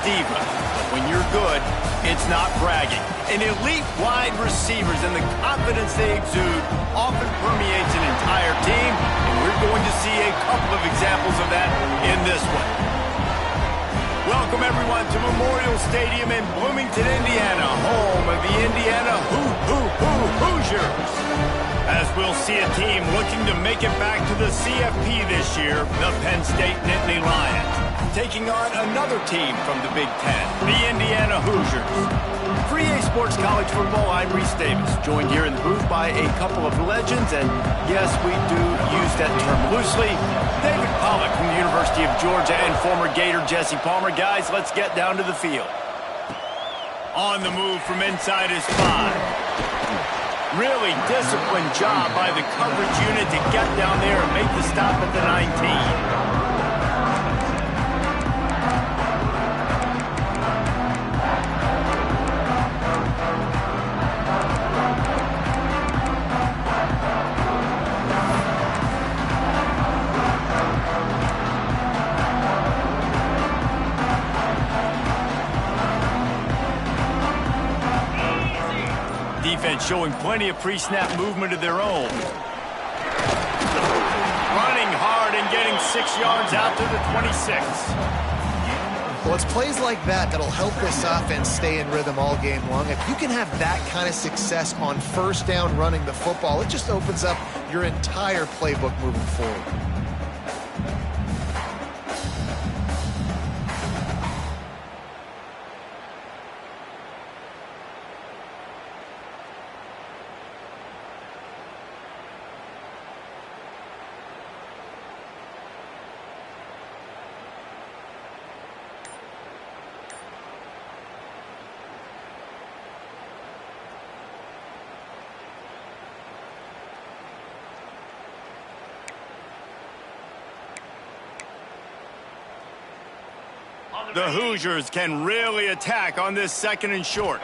diva. But when you're good, it's not bragging. And elite wide receivers and the confidence they exude often permeates an entire team, and we're going to see a couple of examples of that in this one. Welcome, everyone, to Memorial Stadium in Bloomington, Indiana, home of the Indiana Hoosiers. As we'll see a team looking to make it back to the CFP this year, the Penn State Nittany Lions, taking on another team from the Big Ten, the Indiana Hoosiers. For EA Sports College Football, I'm Reese Davis, joined here in the booth by a couple of legends, and yes, we do use that term loosely. David Pollack from the University of Georgia and former Gator Jesse Palmer. Guys, let's get down to the field. On the move from inside his 5. Really disciplined job by the coverage unit to get down there and make the stop at the 19. Defense showing plenty of pre-snap movement of their own. Running hard and getting 6 yards out to the 26. Well, it's plays like that that'll help this offense stay in rhythm all game long. If you can have that kind of success on first down running the football, it just opens up your entire playbook moving forward. The Hoosiers can really attack on this 2nd and short.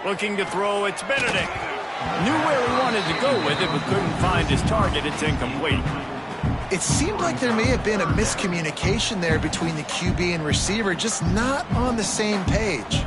Looking to throw, it's Benedict. Knew where he wanted to go with it, but couldn't find his target. It's incomplete. It seemed like there may have been a miscommunication there between the QB and receiver, just not on the same page.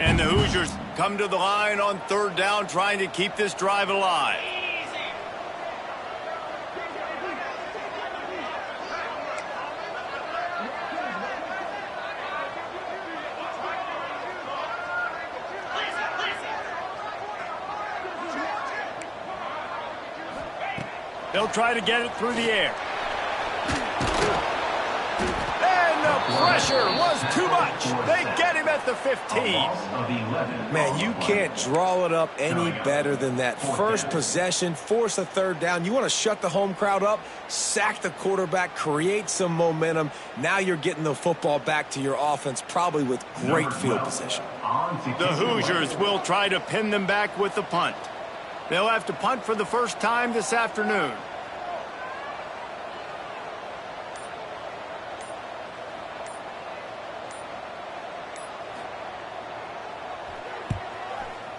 And the Hoosiers come to the line on 3rd down, trying to keep this drive alive. They'll try to get it through the air. Pressure was too much. They get him at the 15. Man, you can't draw it up any better than that. First possession, force a 3rd down. You want to shut the home crowd up, sack the quarterback, create some momentum. Now you're getting the football back to your offense, probably with great field position. The Hoosiers will try to pin them back with the punt. They'll have to punt for the first time this afternoon.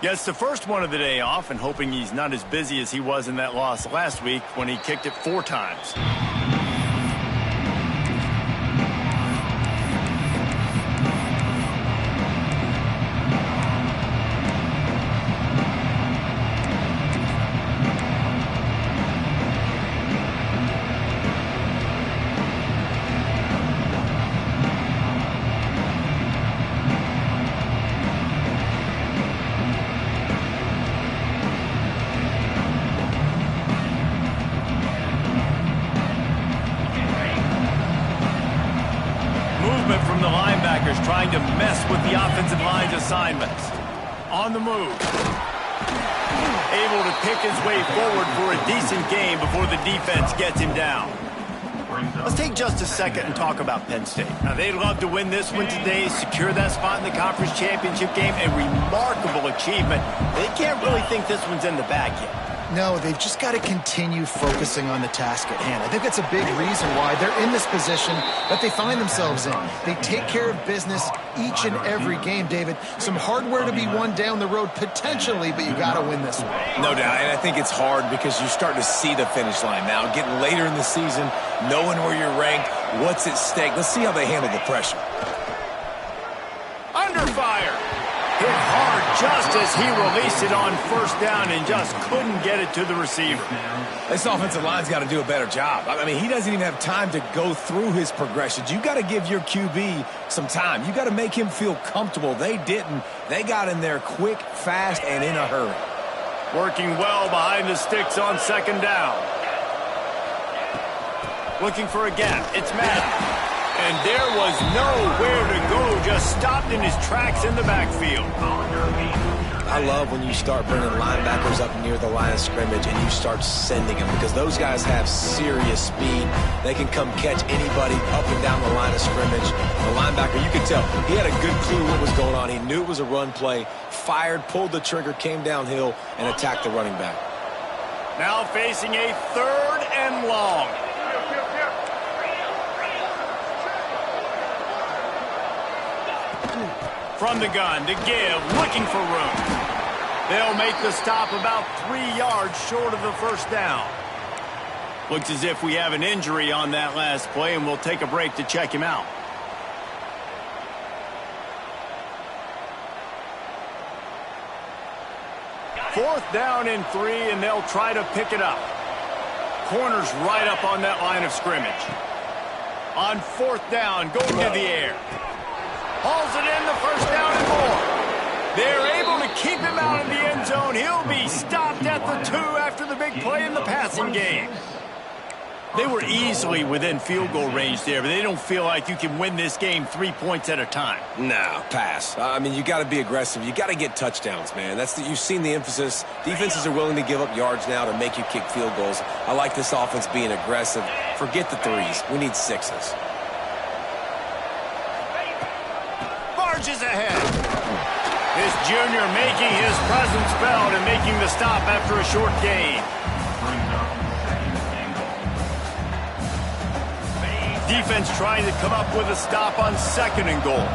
Gets the first one of the day off, and hoping he's not as busy as he was in that loss last week when he kicked it 4 times. From the linebackers trying to mess with the offensive line's assignments. On the move. Able to pick his way forward for a decent game before the defense gets him down. Let's take just a second and talk about Penn State. Now, they'd love to win this one today, secure that spot in the conference championship game, a remarkable achievement. They can't really think this one's in the bag yet. No, they've just got to continue focusing on the task at hand. I think that's a big reason why they're in this position that they find themselves in. They take care of business each and every game, David. Some hardware to be won down the road potentially, but you got to win this one. No doubt, and I think it's hard because you start to see the finish line now. Getting later in the season, knowing where you're ranked, what's at stake. Let's see how they handle the pressure. Under fire. Hit hard just as he released it on first down and just couldn't get it to the receiver. This offensive line's got to do a better job. I mean, he doesn't even have time to go through his progressions. You got to give your QB some time. You got to make him feel comfortable. They didn't. They got in there quick, fast, and in a hurry. Working well behind the sticks on second down. Looking for a gap. It's Madden. And there was nowhere to go, just stopped in his tracks in the backfield. I love when you start bringing linebackers up near the line of scrimmage and you start sending them because those guys have serious speed. They can come catch anybody up and down the line of scrimmage. The linebacker, you could tell, he had a good clue what was going on. He knew it was a run play, fired, pulled the trigger, came downhill, and attacked the running back. Now facing a 3rd and long. From the gun to give, looking for room. They'll make the stop about 3 yards short of the first down. Looks as if we have an injury on that last play, and we'll take a break to check him out. Fourth down and 3, and they'll try to pick it up. Corner's right up on that line of scrimmage. On 4th down, going to the air. Hauls it in, the first down and more. They're able to keep him out of the end zone. He'll be stopped at the 2 after the big play in the passing game. They were easily within field goal range there, but they don't feel like you can win this game 3 points at a time. No, pass. I mean, you got to be aggressive. You got to get touchdowns, man. You've seen the emphasis. Defenses are willing to give up yards now to make you kick field goals. I like this offense being aggressive. Forget the 3s. We need 6s. Barges ahead. This junior making his presence felt and making the stop after a short gain. Defense trying to come up with a stop on 2nd and goal.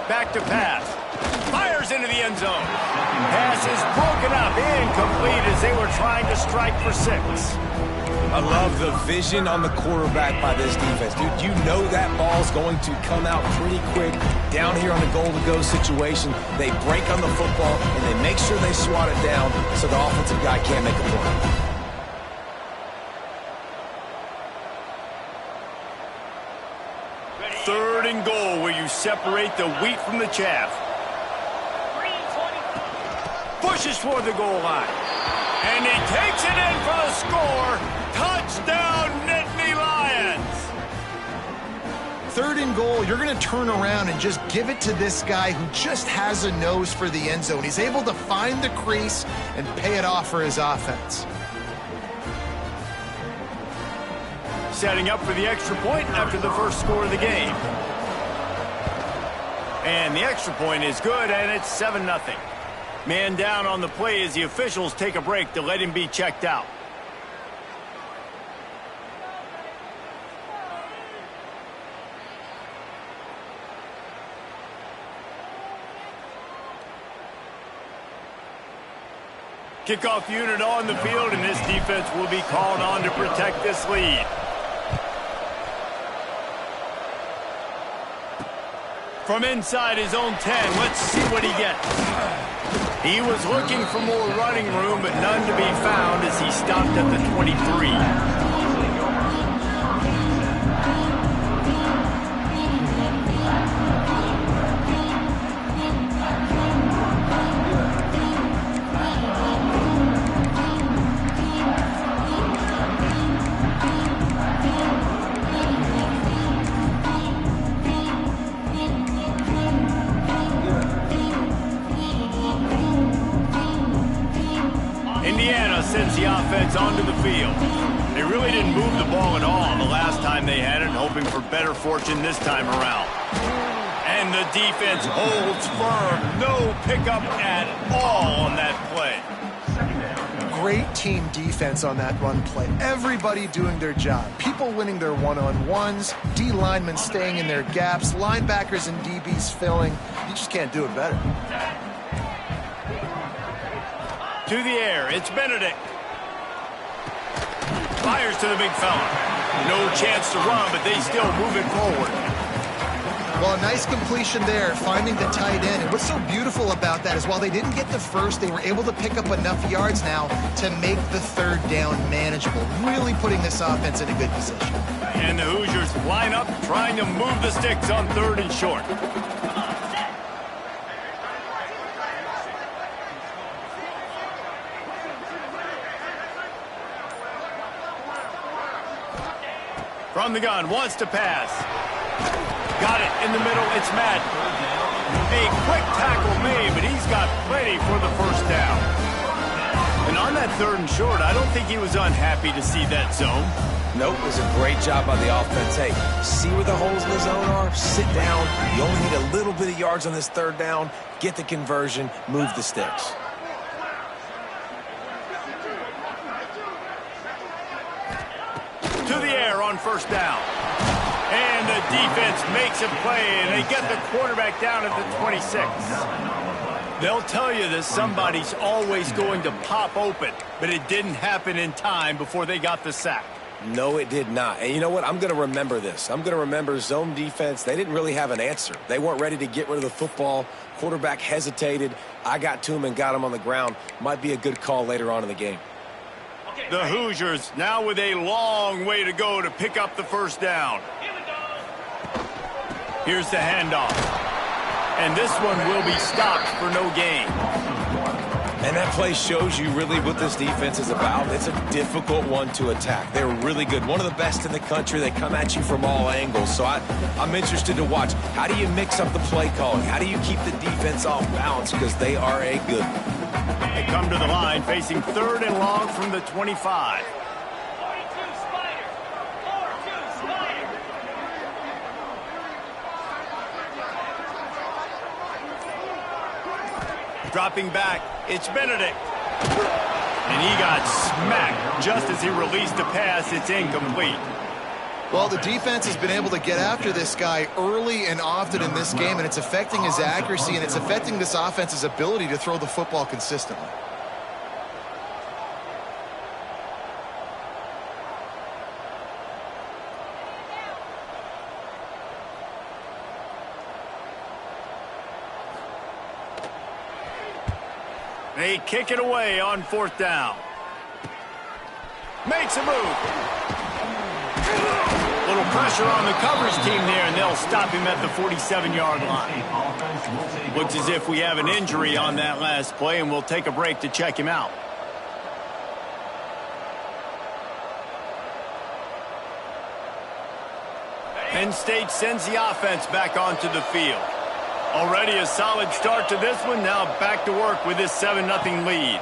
Back to pass. Fires into the end zone. Pass is broken up, incomplete as they were trying to strike for 6. I love the vision on the quarterback by this defense. Dude, you know that ball's going to come out pretty quick down here on the goal-to-go situation. They break on the football, and they make sure they swat it down so the offensive guy can't make a play. 3rd and goal, where you separate the wheat from the chaff. Pushes toward the goal line. And he takes it in for the score. Touchdown, Nittany Lions. 3rd and goal, you're going to turn around and just give it to this guy who just has a nose for the end zone. He's able to find the crease and pay it off for his offense. Setting up for the extra point after the first score of the game. And the extra point is good, and it's 7-0. Man down on the play as the officials take a break to let him be checked out. Kickoff unit on the field, and this defense will be called on to protect this lead. From inside his own 10, let's see what he gets. He was looking for more running room, but none to be found as he stopped at the 23. Sends the offense onto the field. They really didn't move the ball at all the last time they had it, hoping for better fortune this time around. And the defense holds firm. No pickup at all on that play. Great team defense on that run play. Everybody doing their job. People winning their one-on-ones, D linemen staying in their gaps, linebackers and DBs filling. You just can't do it better. To the air, it's Benedict. Fires to the big fella. No chance to run, but they still move it forward. Well, a nice completion there, finding the tight end. And what's so beautiful about that is while they didn't get the first, they were able to pick up enough yards now to make the third down manageable, really putting this offense in a good position. And the Hoosiers line up, trying to move the sticks on 3rd and short. From the gun, wants to pass. Got it in the middle, it's Madden. A quick tackle made, but he's got plenty for the first down. And on that 3rd and short, I don't think he was unhappy to see that zone. Nope, it was a great job by the offense. Hey, see where the holes in the zone are? Sit down. You only need a little bit of yards on this 3rd down. Get the conversion, move the sticks. To the air on 1st down. And the defense makes a play, and they get the quarterback down at the 26. They'll tell you that somebody's always going to pop open, but it didn't happen in time before they got the sack. No, it did not. And you know what? I'm going to remember this. I'm going to remember zone defense. They didn't really have an answer. They weren't ready to get rid of the football. Quarterback hesitated. I got to him and got him on the ground. Might be a good call later on in the game. The Hoosiers now with a long way to go to pick up the first down. Here's the handoff. And this one will be stopped for no gain. And that play shows you really what this defense is about. It's a difficult one to attack. They're really good. One of the best in the country. They come at you from all angles. So I'm interested to watch. How do you mix up the play calling? How do you keep the defense off balance? Because they are a good one. They come to the line facing 3rd and long from the 25. Dropping back, it's Benedict. And he got smacked just as he released a pass. It's incomplete. Well, the defense has been able to get after this guy early and often in this game, and it's affecting his accuracy, and it's affecting this offense's ability to throw the football consistently. They kick it away on 4th down. Makes a move. Little pressure on the coverage team there, and they'll stop him at the 47-yard line. Looks as if we have an injury on that last play, and we'll take a break to check him out. Penn State sends the offense back onto the field. Already a solid start to this one. Now back to work with this 7-0 lead.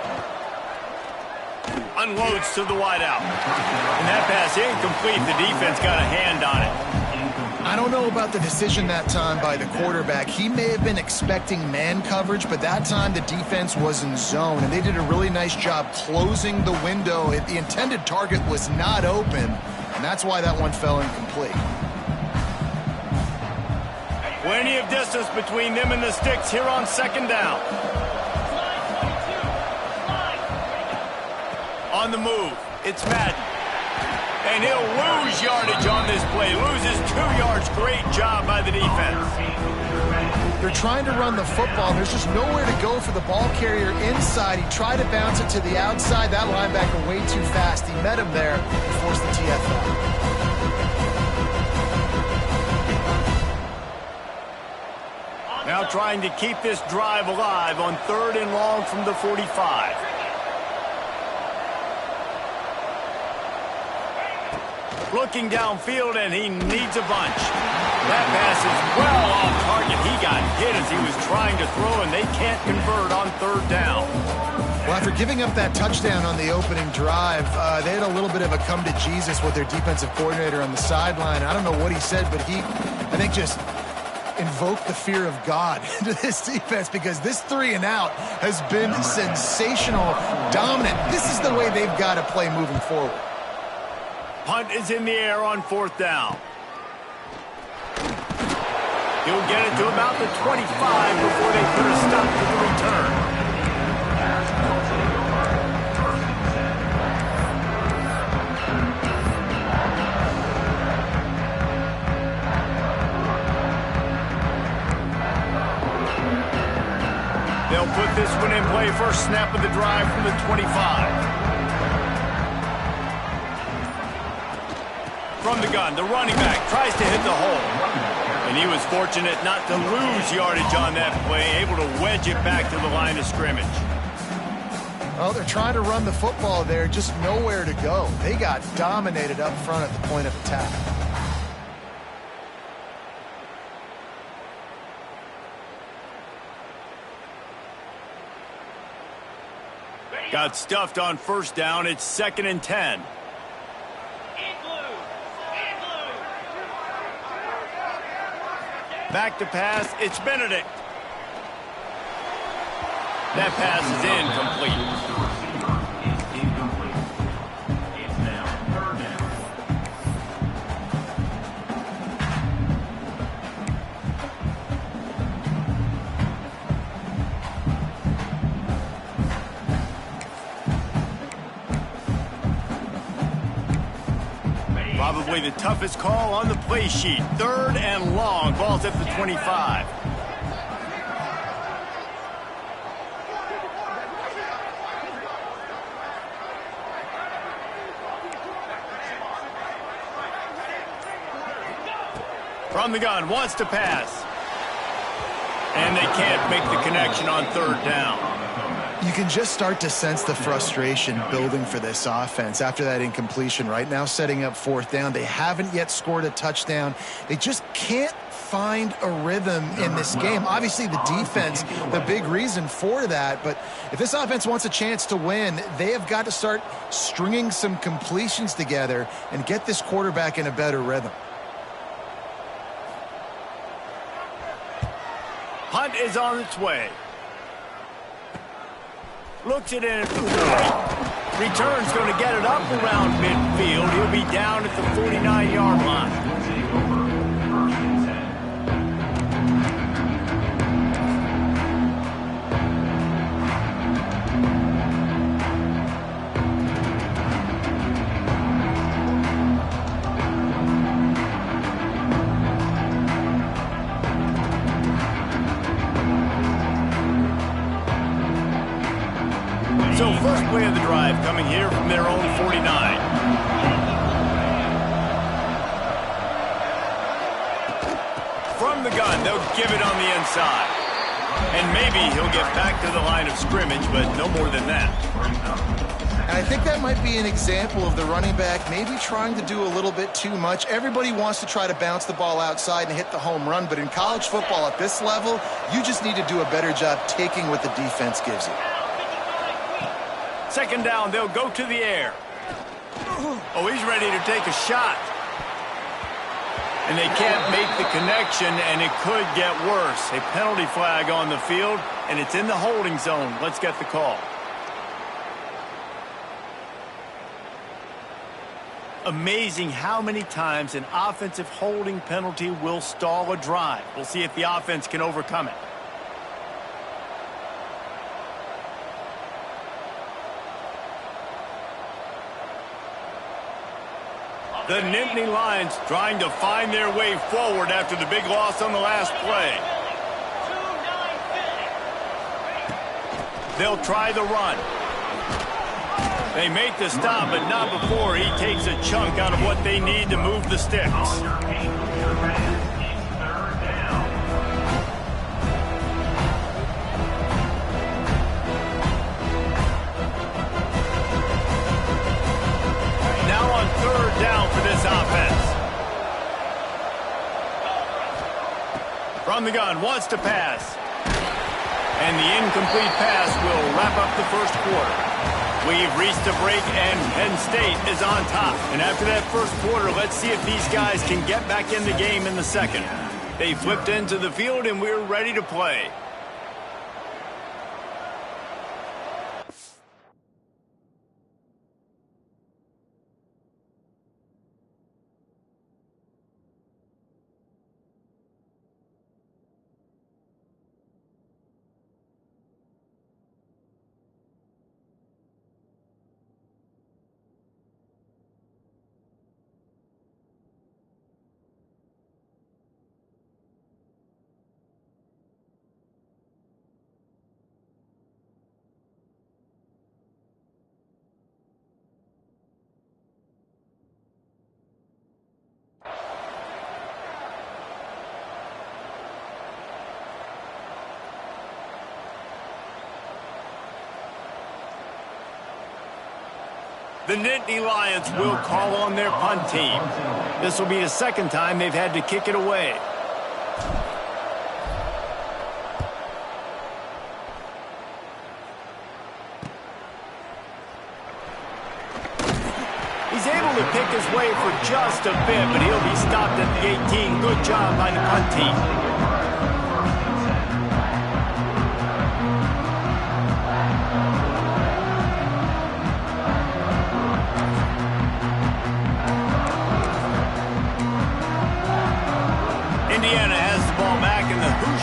Unloads to the wideout. And that pass incomplete. The defense got a hand on it. I don't know about the decision that time by the quarterback. He may have been expecting man coverage, but that time the defense was in zone, and they did a really nice job closing the window. The intended target was not open, and that's why that one fell incomplete. Plenty of distance between them and the sticks here on 2nd down. On the move, it's Madden. And he'll lose yardage on this play. Loses 2 yards. Great job by the defense. They're trying to run the football. There's just nowhere to go for the ball carrier inside. He tried to bounce it to the outside. That linebacker way too fast. He met him there and forced the TFL. Now trying to keep this drive alive on 3rd and long from the 45. Looking downfield, and he needs a bunch. That pass is well off target. He got hit as he was trying to throw, and they can't convert on 3rd down. Well, after giving up that touchdown on the opening drive, they had a little bit of a come to Jesus with their defensive coordinator on the sideline. I don't know what he said, but he, I think, just invoke the fear of God into this defense, because this 3-and-out has been sensational, dominant. This is the way they've got to play moving forward. Punt is in the air on 4th down. He'll get it to about the 25 before they put a stop to the return. They'll put this one in play. First snap of the drive from the 25. From the gun, the running back tries to hit the hole. And he was fortunate not to lose yardage on that play, able to wedge it back to the line of scrimmage. Well, they're trying to run the football there, just nowhere to go. They got dominated up front at the point of attack. Got stuffed on 1st down. It's 2nd and 10. Back to pass. It's Benedict. That pass is incomplete. It's now 3rd down. Probably the toughest call on the play sheet. 3rd and long. Ball's at the 25. From the gun, wants to pass. And they can't make the connection on 3rd down. You can just start to sense the frustration building for this offense after that incompletion. Right now, setting up 4th down. They haven't yet scored a touchdown. They just can't find a rhythm in this game. Obviously, the defense, the big reason for that. But if this offense wants a chance to win, they have got to start stringing some completions together and get this quarterback in a better rhythm. Punt is on its way. Looks it in at the 40. Return's going to get it up around midfield. He'll be down at the 49-yard line. So first play of the drive coming here from their own 49. From the gun, they'll give it on the inside. And maybe he'll get back to the line of scrimmage, but no more than that. And I think that might be an example of the running back maybe trying to do a little bit too much. Everybody wants to try to bounce the ball outside and hit the home run, but in college football at this level, you just need to do a better job taking what the defense gives you. 2nd down, they'll go to the air. Oh, he's ready to take a shot. And they can't make the connection, and it could get worse. A penalty flag on the field, and it's in the holding zone. Let's get the call. Amazing how many times an offensive holding penalty will stall a drive. We'll see if the offense can overcome it. The Nittany Lions trying to find their way forward after the big loss on the last play. They'll try the run. They make the stop, but not before he takes a chunk out of what they need to move the sticks. Down for this offense. From the gun, wants to pass. And the incomplete pass will wrap up the first quarter. We've reached a break, and Penn State is on top. And after that first quarter, let's see if these guys can get back in the game in the second. They flipped into the field, and we're ready to play. The Nittany Lions will call on their punt team. This will be the second time they've had to kick it away. He's able to pick his way for just a bit, but he'll be stopped at the 18. Good job by the punt team.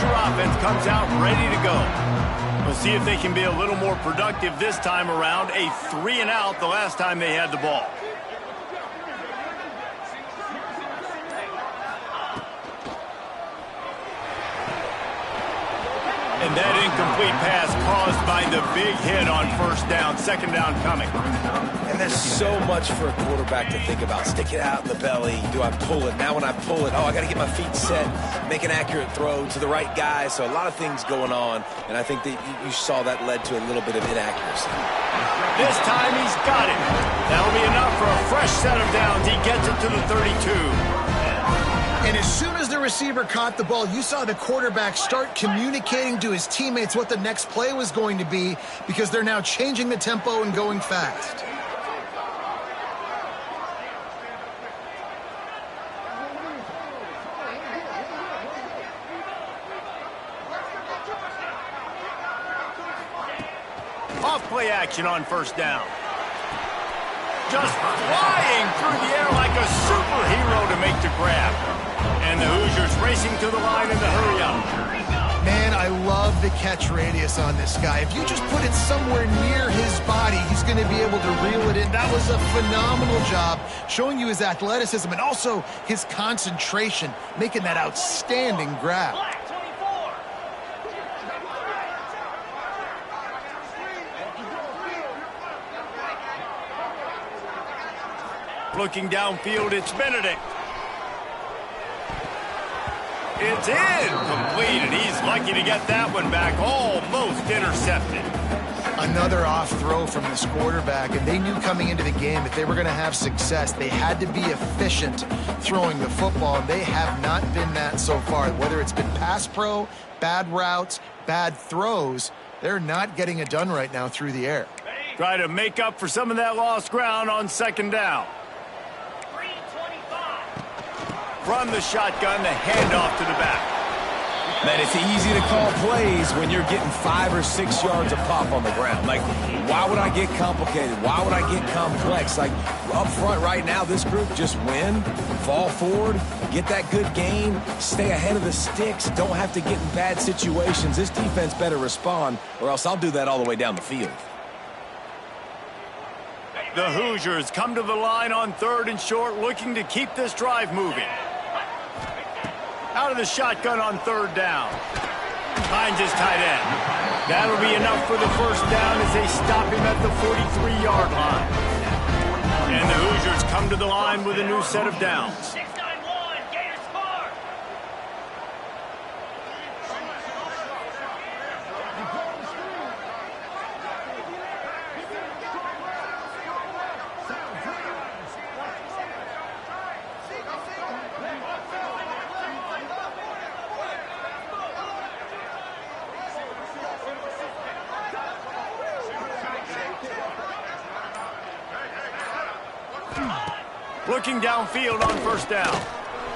Offense comes out ready to go. We'll see if they can be a little more productive this time around. A 3-and-out the last time they had the ball. And that incomplete pass caused by the big hit on first down. Second down coming. And there's so much for a quarterback to think about. Stick it out in the belly. Do I pull it? Now when I pull it, oh, I got to get my feet set, make an accurate throw to the right guy. So a lot of things going on. And I think that you saw that led to a little bit of inaccuracy. This time he's got it. That'll be enough for a fresh set of downs. He gets it to the 32. And as soon as the receiver caught the ball, you saw the quarterback start communicating to his teammates what the next play was going to be, because they're now changing the tempo and going fast. Off play action on first down. Just flying through the air like a superhero to make the grab. And the Hoosiers racing to the line in the hurry-up. Man, I love the catch radius on this guy. If you just put it somewhere near his body, he's going to be able to reel it in. That was a phenomenal job, showing you his athleticism and also his concentration, making that outstanding grab. Looking downfield, it's Benedict. It's incomplete, and he's lucky to get that one back. Almost intercepted. Another off throw from this quarterback, and they knew coming into the game if they were going to have success, they had to be efficient throwing the football, and they have not been that so far. Whether it's been pass pro, bad routes, bad throws, they're not getting it done right now through the air. Try to make up for some of that lost ground on second down. From the shotgun, the handoff to the back. Man, it's easy to call plays when you're getting 5 or 6 yards of pop on the ground. Like, why would I get complicated? Why would I get complex? Like, up front right now, this group just win, fall forward, get that good gain, stay ahead of the sticks, don't have to get in bad situations. This defense better respond, or else I'll do that all the way down the field. The Hoosiers come to the line on 3rd and short, looking to keep this drive moving. Out of the shotgun on 3rd down. Finds his tight end. That'll be enough for the first down as they stop him at the 43-yard line. And the Hoosiers come to the line with a new set of downs. Looking downfield on first down.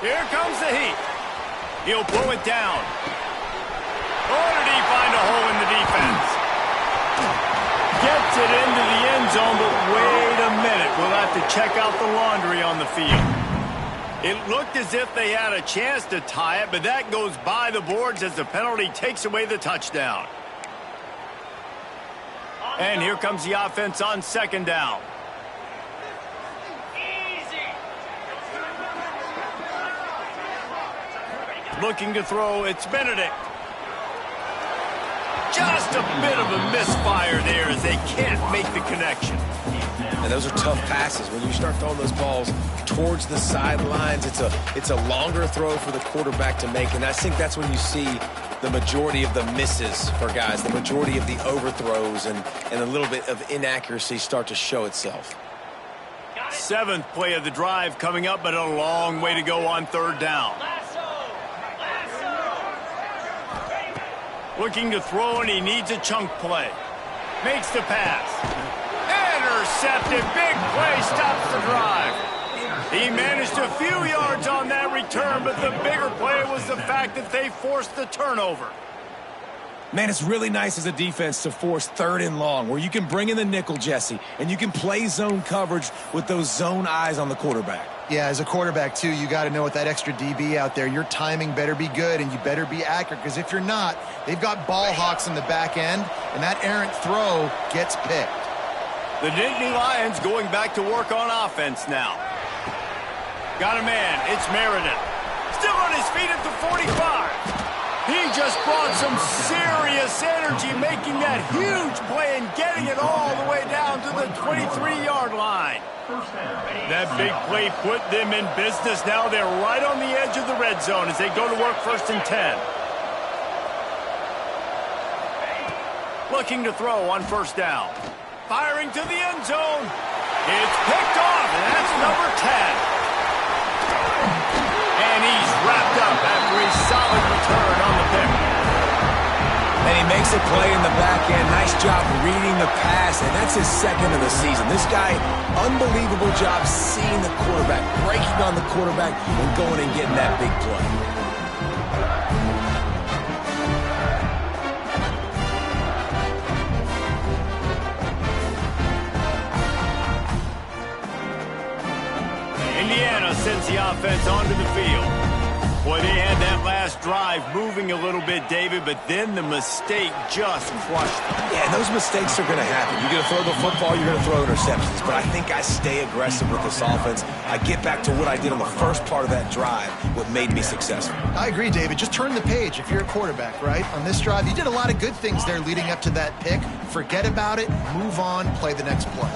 Here comes the heat. He'll blow it down. Oh, did he find a hole in the defense? Gets it into the end zone, but wait a minute. We'll have to check out the laundry on the field. It looked as if they had a chance to tie it, but that goes by the boards as the penalty takes away the touchdown. And here comes the offense on second down. Looking to throw, it's Benedict. Just a bit of a misfire there as they can't make the connection. And those are tough passes. When you start throwing those balls towards the sidelines, it's a longer throw for the quarterback to make. And I think that's when you see the majority of the misses for guys, the majority of the overthrows and a little bit of inaccuracy start to show itself. Seventh play of the drive coming up, but a long way to go on third down. Looking to throw, and he needs a chunk play. Makes the pass. Intercepted. Big play stops the drive. He managed a few yards on that return, but the bigger play was the fact that they forced the turnover. Man, it's really nice as a defense to force third and long, where you can bring in the nickel, Jesse, and you can play zone coverage with those zone eyes on the quarterback. Yeah, as a quarterback, too, you got to know with that extra DB out there, your timing better be good and you better be accurate, because if you're not, they've got ball hawks in the back end, and that errant throw gets picked. The Nittany Lions going back to work on offense now. Got a man. It's Meredith. Still on his feet at the 45. He just brought some serious energy, making that huge play and getting it all the way down to the 23-yard line. That big play put them in business. Now they're right on the edge of the red zone as they go to work first and 10. Looking to throw on first down. Firing to the end zone. It's picked off, and that's number 10. And he's wrapped up after a solid return on the pick. And he makes a play in the back end. Nice job reading the pass, and that's his second of the season. This guy, unbelievable job seeing the quarterback, breaking on the quarterback, and going and getting that big play. Indiana sends the offense onto the field. Boy, they had that last drive moving a little bit, David, but then the mistake just crushed them. Yeah, and those mistakes are going to happen. You're going to throw the football, you're going to throw interceptions. But I think I stay aggressive with this offense. I get back to what I did on the first part of that drive, what made me successful. I agree, David. Just turn the page if you're a quarterback, right? On this drive, you did a lot of good things there leading up to that pick. Forget about it, move on, play the next play.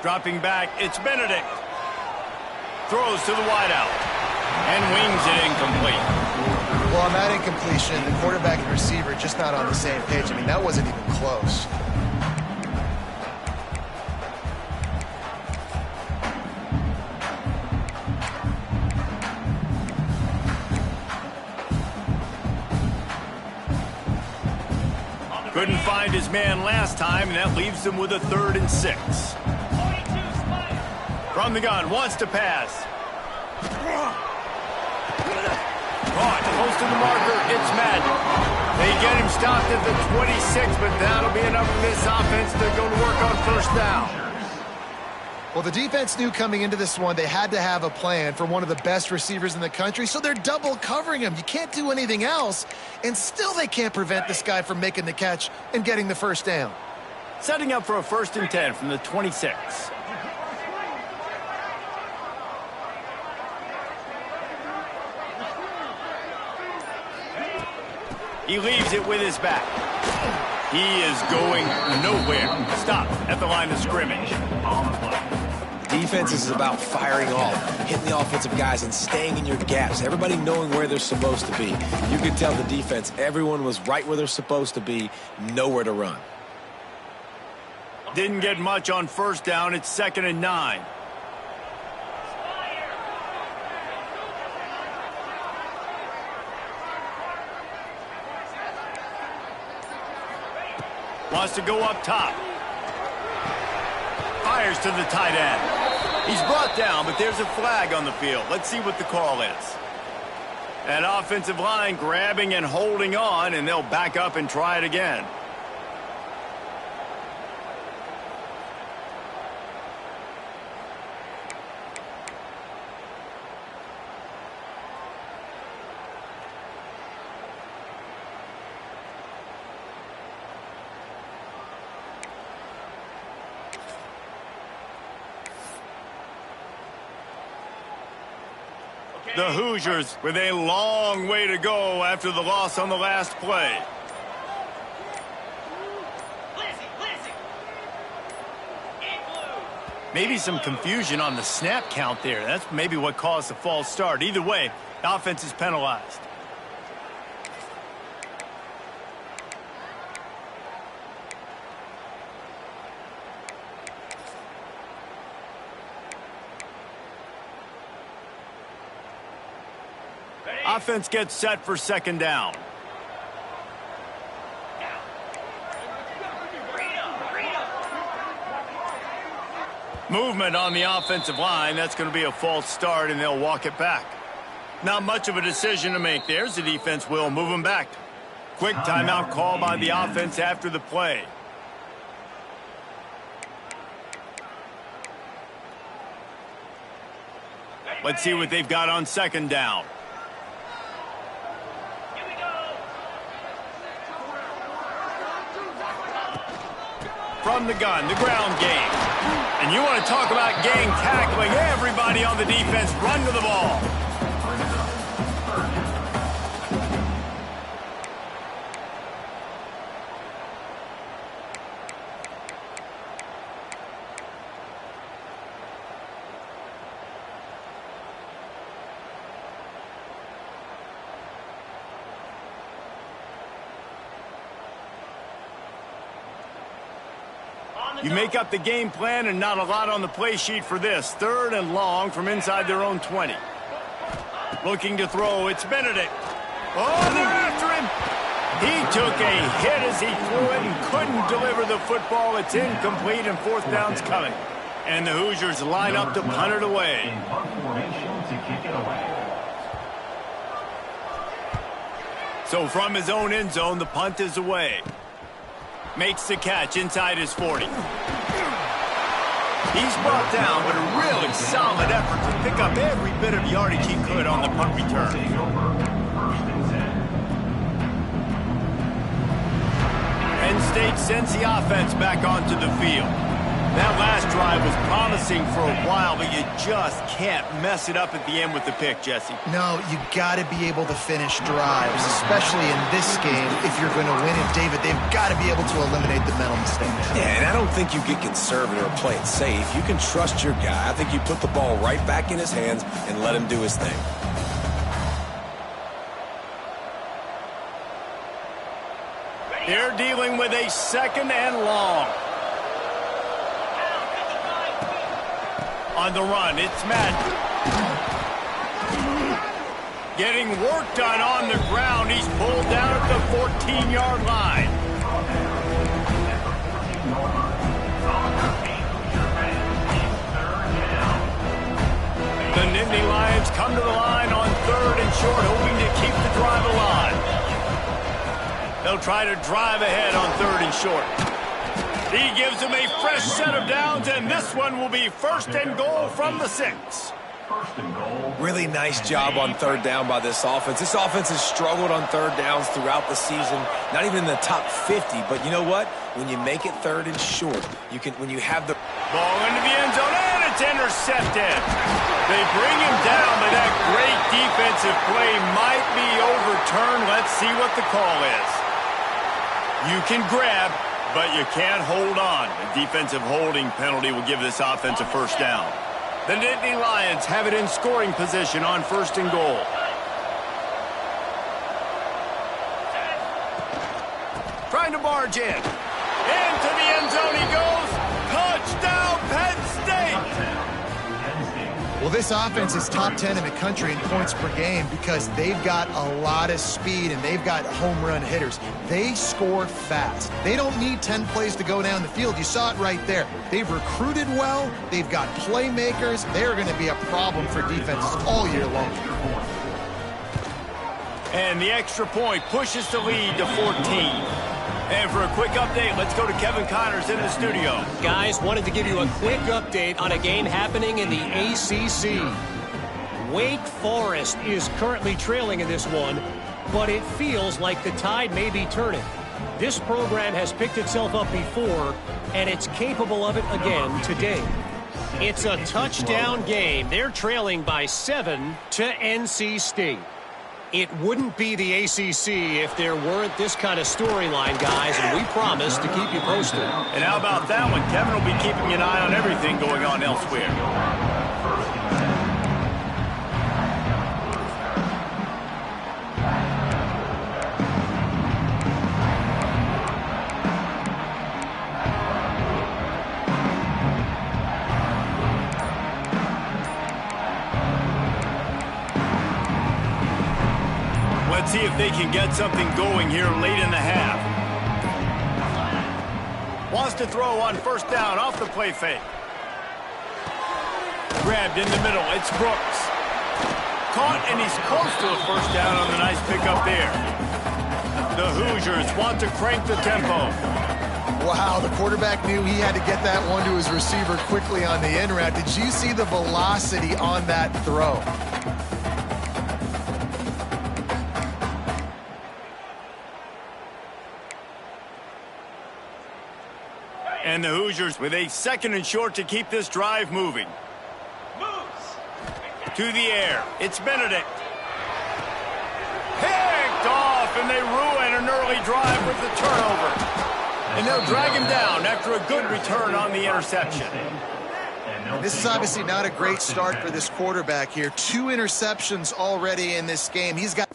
Dropping back, it's Benedict. Throws to the wideout. And wings it incomplete. Well, on that incompletion, the quarterback and receiver just not on the same page. I mean, that wasn't even close. Couldn't find his man last time, and that leaves him with a 3rd and 6. From the gun, wants to pass. Caught, close to the marker, it's Madden. They get him stopped at the 26, but that'll be enough for this offense to go to work on first down. Well, the defense knew coming into this one they had to have a plan for one of the best receivers in the country, so they're double covering him. You can't do anything else, and still they can't prevent this guy from making the catch and getting the first down. Setting up for a 1st and 10 from the 26. He leaves it with his back. He is going nowhere. Stop at the line of scrimmage. Defense is about firing off, hitting the offensive guys and staying in your gaps. Everybody knowing where they're supposed to be. You could tell the defense, everyone was right where they're supposed to be, nowhere to run. Didn't get much on first down. It's 2nd and 9. Wants to go up top. Fires to the tight end. He's brought down, but there's a flag on the field. Let's see what the call is. That offensive line grabbing and holding on, and they'll back up and try it again. The Hoosiers with a long way to go after the loss on the last play. Maybe some confusion on the snap count there. That's maybe what caused the false start. Either way, the offense is penalized. Offense gets set for second down. Movement on the offensive line. That's going to be a false start, and they'll walk it back. Not much of a decision to make there. The defense will move them back. Quick timeout call by the offense after the play. Let's see what they've got on second down. From the gun, the ground game. And you want to talk about gang tackling. Everybody on the defense run to the ball. You make up the game plan and not a lot on the play sheet for this. Third and long from inside their own 20. Looking to throw, it's Benedict. Oh, they're after him. He took a hit as he threw it and couldn't deliver the football. It's incomplete and fourth down's coming. And the Hoosiers line up to punt it away. So from his own end zone, the punt is away. Makes the catch inside his 40. He's brought down, but a really solid effort to pick up every bit of yardage he could on the punt return. Penn State sends the offense back onto the field. That last drive was promising for a while, but you just can't mess it up at the end with the pick, Jesse. No, you got to be able to finish drives, especially in this game. If you're going to win it, David, they've got to be able to eliminate the mental mistakes. Yeah, and I don't think you get conservative or play it safe. You can trust your guy. I think you put the ball right back in his hands and let him do his thing. They're dealing with a second and long. On the run, it's Madden. Getting work done on the ground. He's pulled down at the 14-yard line. The Nittany Lions come to the line on third and short, hoping to keep the drive alive. They'll try to drive ahead on third and short. He gives them a fresh set of downs, and this one will be first and goal from the 6. Really nice job on third down by this offense. This offense has struggled on third downs throughout the season. Not even in the top 50, but you know what? When you make it third and short, you can. When you have the ball into the end zone, and it's intercepted. They bring him down, but that great defensive play might be overturned. Let's see what the call is. You can grab, but you can't hold on. A defensive holding penalty will give this offense a first down. The Nittany Lions have it in scoring position on first and goal. Trying to barge in. Into the end zone he goes. Touchdown, Penn State! Well, this offense is top 10 in the country in points per game because they've got a lot of speed and they've got home run hitters. They score fast. They don't need 10 plays to go down the field. You saw it right there. They've recruited well. They've got playmakers. They're going to be a problem for defenses all year long. And the extra point pushes the lead to 14. And for a quick update, let's go to Kevin Connors in the studio. Guys, wanted to give you a quick update on a game happening in the ACC. Wake Forest is currently trailing in this one, but it feels like the tide may be turning. This program has picked itself up before, and it's capable of it again today. It's a touchdown game. They're trailing by 7 to NC State. It wouldn't be the ACC if there weren't this kind of storyline, guys, and we promise to keep you posted. And how about that one? Kevin will be keeping an eye on everything going on elsewhere. Let's see if they can get something going here late in the half. Wants to throw on first down off the play fake. Grabbed in the middle. It's Brooks. Caught, and he's close to a first down on the nice pickup there. The Hoosiers want to crank the tempo. Wow, the quarterback knew he had to get that one to his receiver quickly on the in route. Did you see the velocity on that throw? And the Hoosiers with a 2nd and short to keep this drive moving. To the air. It's Benedict. Picked off, and they ruin an early drive with the turnover. And they'll drag him down after a good return on the interception. This is obviously not a great start for this quarterback here. 2 interceptions already in this game. He's got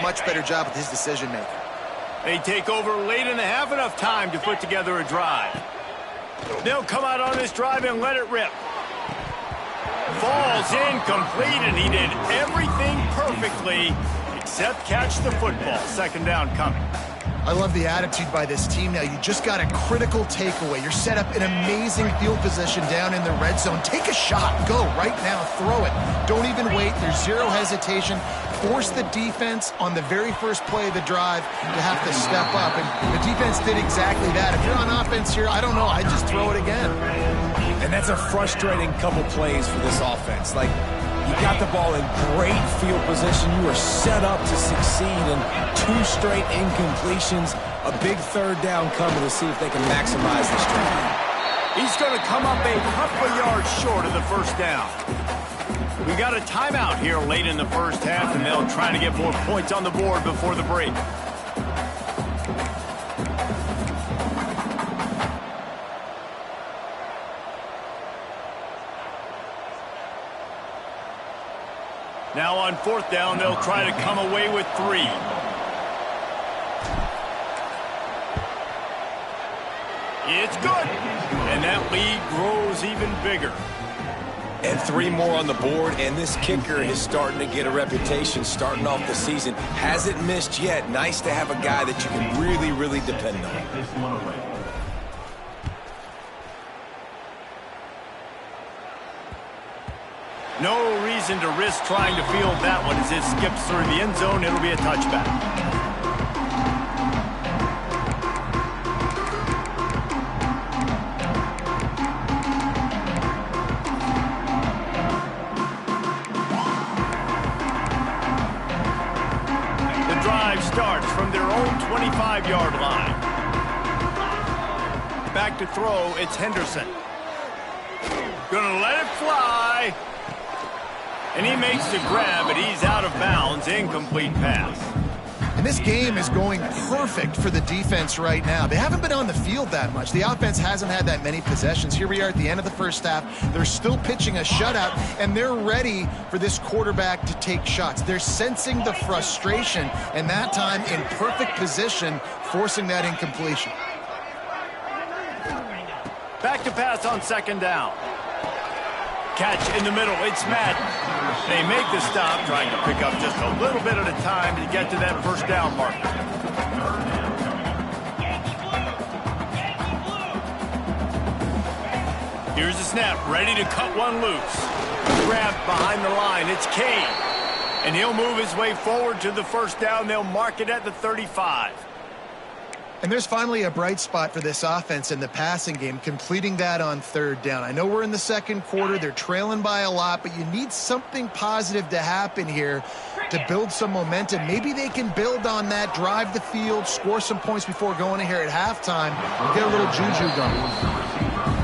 much better job with his decision making. They take over late in the half, enough time to put together a drive. They'll come out on this drive and let it rip. Falls incomplete, and he did everything perfectly except catch the football. 2nd down coming. I love the attitude by this team now. You just got a critical takeaway. You're set up in amazing field position down in the red zone. Take a shot. Go right now. Throw it. Don't even wait. There's zero hesitation. Force the defense on the very first play of the drive to have to step up. And the defense did exactly that. If you're on offense here, I don't know. I just throw it again. And that's a frustrating couple plays for this offense. Like, you got the ball in great field position. You were set up to succeed, and 2 straight incompletions. A big 3rd down coming to see if they can maximize this drive. He's going to come up a couple of yards short of the first down. We've got a timeout here late in the first half, and they'll try to get more points on the board before the break. Now on 4th down, they'll try to come away with 3. It's good. And that lead grows even bigger. And 3 more on the board, and this kicker is starting to get a reputation starting off the season. Hasn't missed yet. Nice to have a guy that you can really, really depend on. No reason to risk trying to field that one as it skips through the end zone. It'll be a touchback. Starts from their own 25-yard line. Back to throw, it's Henderson. Gonna let it fly. And he makes the grab, but he's out of bounds. Incomplete pass. And this game is going perfect for the defense right now. They haven't been on the field that much. The offense hasn't had that many possessions. Here we are at the end of the first half. They're still pitching a shutout, and they're ready for this quarterback to take shots. They're sensing the frustration, and that time in perfect position, forcing that incompletion. Back to pass on second down. Catch in the middle. It's Madden. They make the stop, trying to pick up just a little bit at a time to get to that first down marker. Here's the snap, ready to cut one loose. Grabbed behind the line. It's Kane. And he'll move his way forward to the first down. They'll mark it at the 35. And there's finally a bright spot for this offense in the passing game, completing that on third down. I know we're in the second quarter. They're trailing by a lot, but you need something positive to happen here to build some momentum. Maybe they can build on that, drive the field, score some points before going in here at halftime, get a little juju going.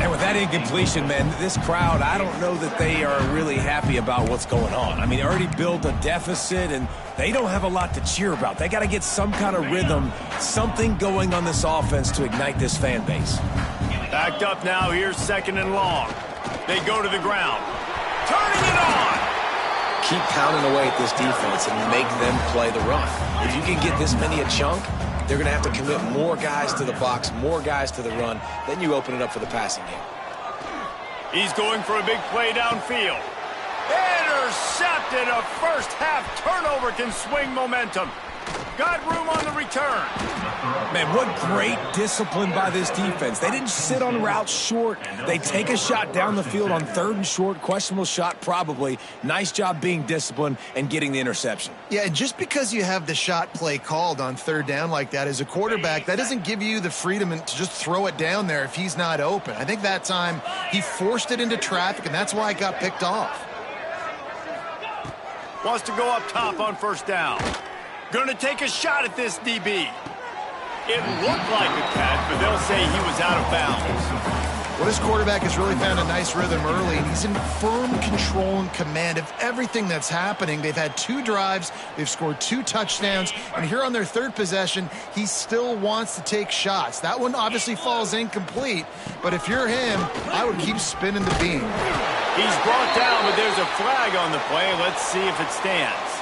And with that incompletion, man, this crowd, I don't know that they are really happy about what's going on. I mean, they already built a deficit, and they don't have a lot to cheer about. They got to get some kind of rhythm, something going on this offense to ignite this fan base. Backed up now, here's second and long. They go to the ground. Turning it on! Keep pounding away at this defense and make them play the run. If you can get this many a chunk, they're going to have to commit more guys to the box, more guys to the run. Then you open it up for the passing game. He's going for a big play downfield. Intercepted. A first half turnover can swing momentum. Got room on the return. Man, what great discipline by this defense. They didn't sit on routes short. They take a shot down the field on third and short. Questionable shot probably. Nice job being disciplined and getting the interception. Yeah, and just because you have the shot play called on third down like that as a quarterback, that doesn't give you the freedom to just throw it down there if he's not open. I think that time he forced it into traffic, and that's why it got picked off. Wants to go up top on first down. Going to take a shot at this DB. It looked like a catch, but they'll say he was out of bounds. Well, this quarterback has really found a nice rhythm early, and he's in firm control and command of everything that's happening. They've had 2 drives. They've scored 2 touchdowns. And here on their third possession, he still wants to take shots. That one obviously falls incomplete, but if you're him, I would keep spinning the beam. He's brought down, but there's a flag on the play. Let's see if it stands.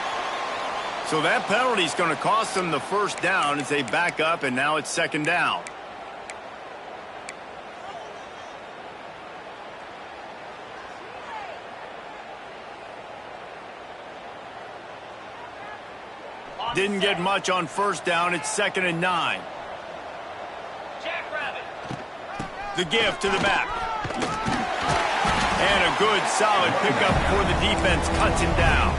So that penalty is going to cost them the first down as they back up, and now it's second down. Didn't get much on first down. It's second and 9. The give to the back. And a good, solid pickup before the defense cuts him down.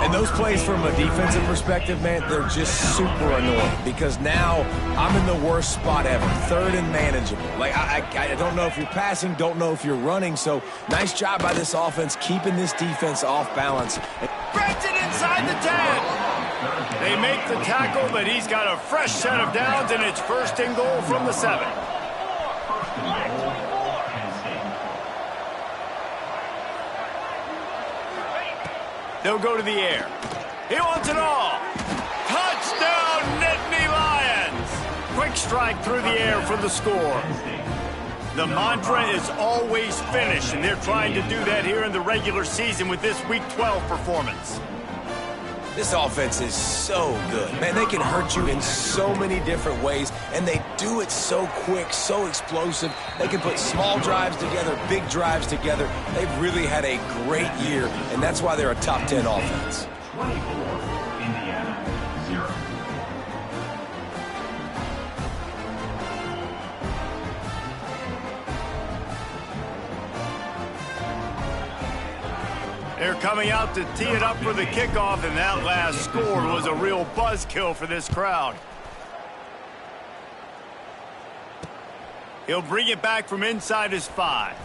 And those plays from a defensive perspective, man, they're just super annoying because now I'm in the worst spot ever. Third and manageable. Like, I don't know if you're passing, don't know if you're running. So nice job by this offense keeping this defense off balance. Breaks it inside the 10. They make the tackle, but he's got a fresh set of downs, and it's first and goal from the 7. They'll go to the air. He wants it all. Touchdown, Nittany Lions. Quick strike through the air for the score. The mantra is always finish, and they're trying to do that here in the regular season with this Week 12 performance. This offense is so good. Man, they can hurt you in so many different ways, and they do it so quick, so explosive. They can put small drives together, big drives together. They've really had a great year, and that's why they're a top 10 offense. 24, Indiana, 0. They're coming out to tee it up for the kickoff, and that last score was a real buzzkill for this crowd. He'll bring it back from inside his 5.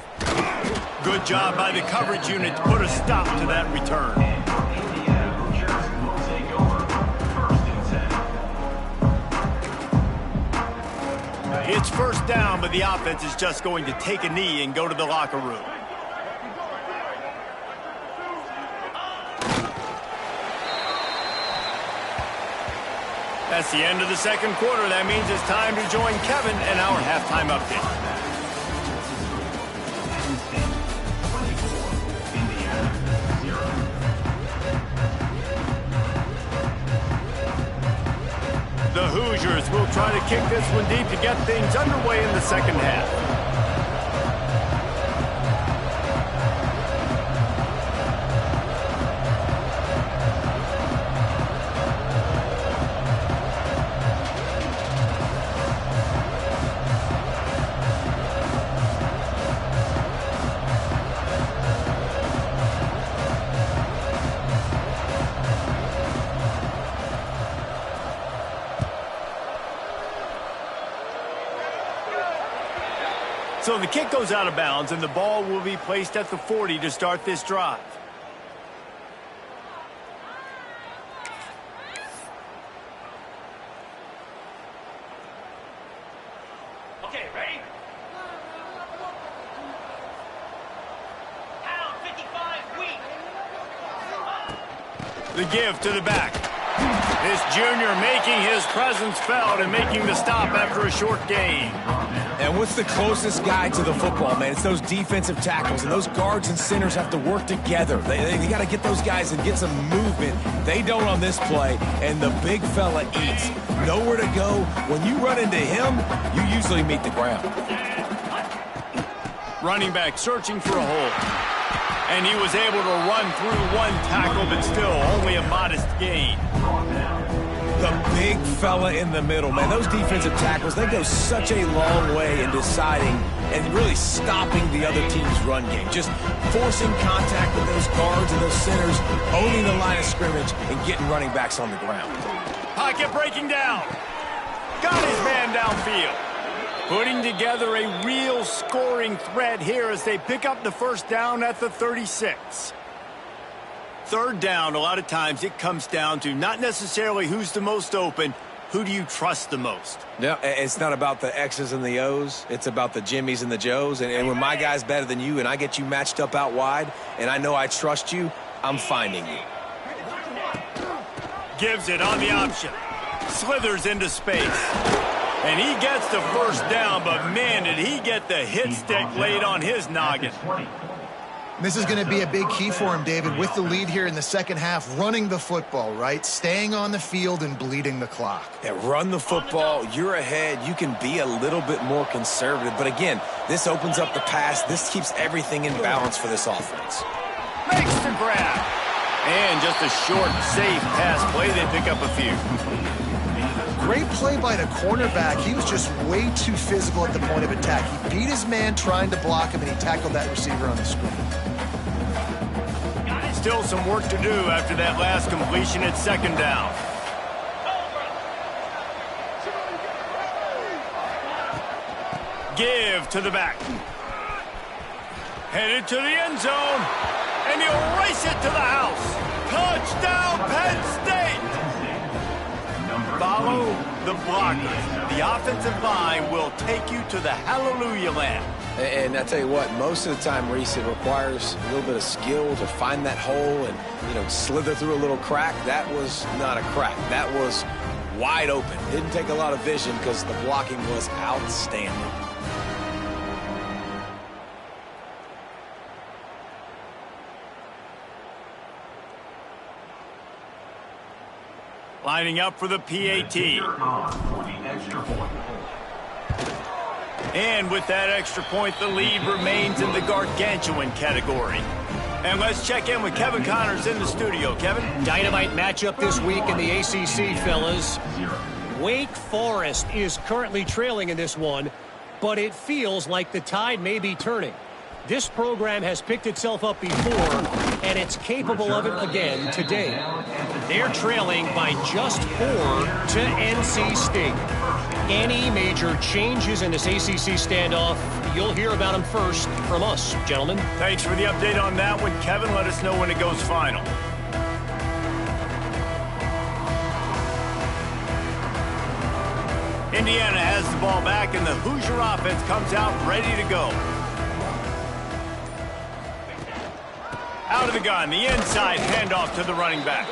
Good job by the coverage unit to put a stop to that return. Indiana Butchers will take over first and 10. It's first down, but the offense is just going to take a knee and go to the locker room. That's the end of the second quarter. That means it's time to join Kevin in our halftime update. The Hoosiers will try to kick this one deep to get things underway in the second half. So the kick goes out of bounds, and the ball will be placed at the 40 to start this drive. Okay, ready? Pound 55 weak. The give to the back. This junior making his presence felt and making the stop after a short gain. And what's the closest guy to the football, man? It's those defensive tackles, and those guards and centers have to work together. They got to get those guys and get some movement. They don't on this play, and the big fella eats. Nowhere to go. When you run into him, you usually meet the ground. Running back searching for a hole. And he was able to run through one tackle, but still only a modest gain. The big fella in the middle, man. Those defensive tackles, they go such a long way in deciding and really stopping the other team's run game. Just forcing contact with those guards and those centers, owning the line of scrimmage, and getting running backs on the ground. Pocket breaking down. Got his man downfield. Putting together a real scoring threat here as they pick up the first down at the 36. Third down, a lot of times it comes down to not necessarily who's the most open, who do you trust the most? Yeah, it's not about the X's and the O's. It's about the Jimmies and the Joes. And when my guy's better than you and I get you matched up out wide and I know I trust you, I'm finding you. Gives it on the option. Slithers into space. And he gets the first down, but man, did he get the hit stick laid on his noggin. This is going to be a big key for him, David, with the lead here in the second half, running the football, right? Staying on the field and bleeding the clock. Yeah, run the football. You're ahead. You can be a little bit more conservative. But again, this opens up the pass. This keeps everything in balance for this offense. Makes the grab. And just a short, safe pass play. They pick up a few. Great play by the cornerback. He was just way too physical at the point of attack. He beat his man trying to block him, and he tackled that receiver on the screen. Still some work to do after that last completion at second down. Give to the back. Headed to the end zone. And he'll race it to the house. Touchdown, Penn State! Follow the blockers. The offensive line will take you to the hallelujah land. And I tell you what, most of the time, Reese, it requires a little bit of skill to find that hole and, slither through a little crack. That was not a crack. That was wide open. Didn't take a lot of vision because the blocking was outstanding. Lining up for the PAT. And with that extra point, the lead remains in the gargantuan category. And let's check in with Kevin Connors in the studio. Kevin? Dynamite matchup this week in the ACC, fellas. Wake Forest is currently trailing in this one, but it feels like the tide may be turning. This program has picked itself up before, and it's capable of it again today. They're trailing by just 4 to NC State. Any major changes in this ACC standoff, you'll hear about them first from us, gentlemen. Thanks for the update on that one, Kevin. Let us know when it goes final. Indiana has the ball back, and the Hoosier offense comes out ready to go. Out of the gun, the inside handoff to the running back.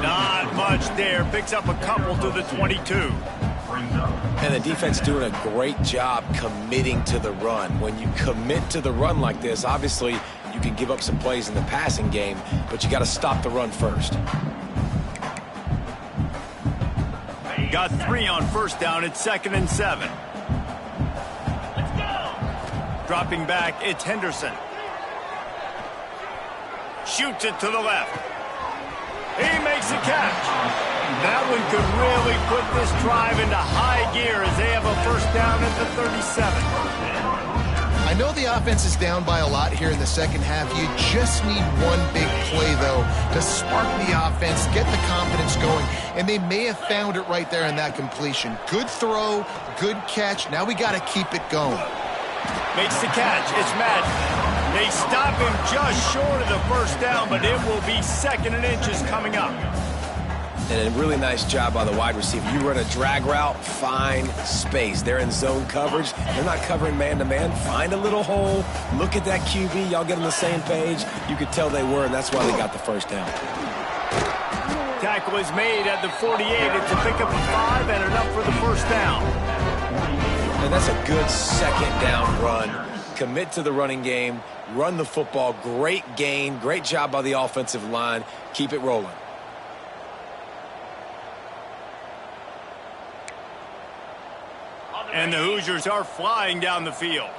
Not Not much there. Picks up a couple to the 22. And the defense doing a great job committing to the run. When you commit to the run like this, obviously you can give up some plays in the passing game, but you got to stop the run first. Got 3 on first down. It's 2nd and 7. Let's go. Dropping back, it's Henderson. Shoots it to the left. He makes a catch. That one could really put this drive into high gear as they have a first down at the 37. I know the offense is down by a lot here in the second half. You just need one big play, though, to spark the offense, get the confidence going, and they may have found it right there in that completion. Good throw, good catch. Now we got to keep it going. Makes the catch. It's Madden. They stop him just short of the first down, but it will be 2nd and inches coming up. And a really nice job by the wide receiver. You run a drag route, find space. They're in zone coverage. They're not covering man-to-man. Find a little hole. Look at that QB. Y'all get on the same page. You could tell they were, and that's why they got the first down. Tackle is made at the 48. It's a pickup of 5 and enough for the first down. And that's a good second down run. Commit to the running game. Run the football. Great gain. Great job by the offensive line. Keep it rolling. And the Hoosiers are flying down the field.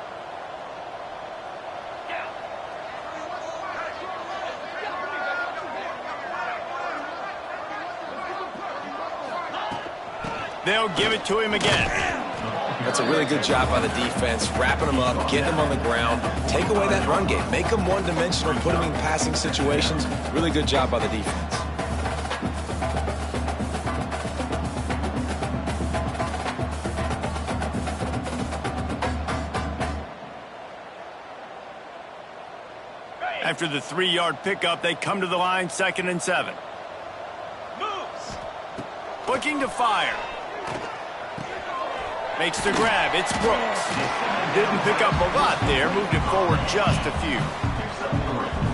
They'll give it to him again. That's a really good job by the defense, wrapping them up, getting them on the ground, take away that run game, make them one-dimensional, put them in passing situations. Really good job by the defense. After the 3-yard pickup, they come to the line, 2nd and 7. Moves. Looking to fire. Makes the grab. It's Brooks. Didn't pick up a lot there. Moved it forward just a few.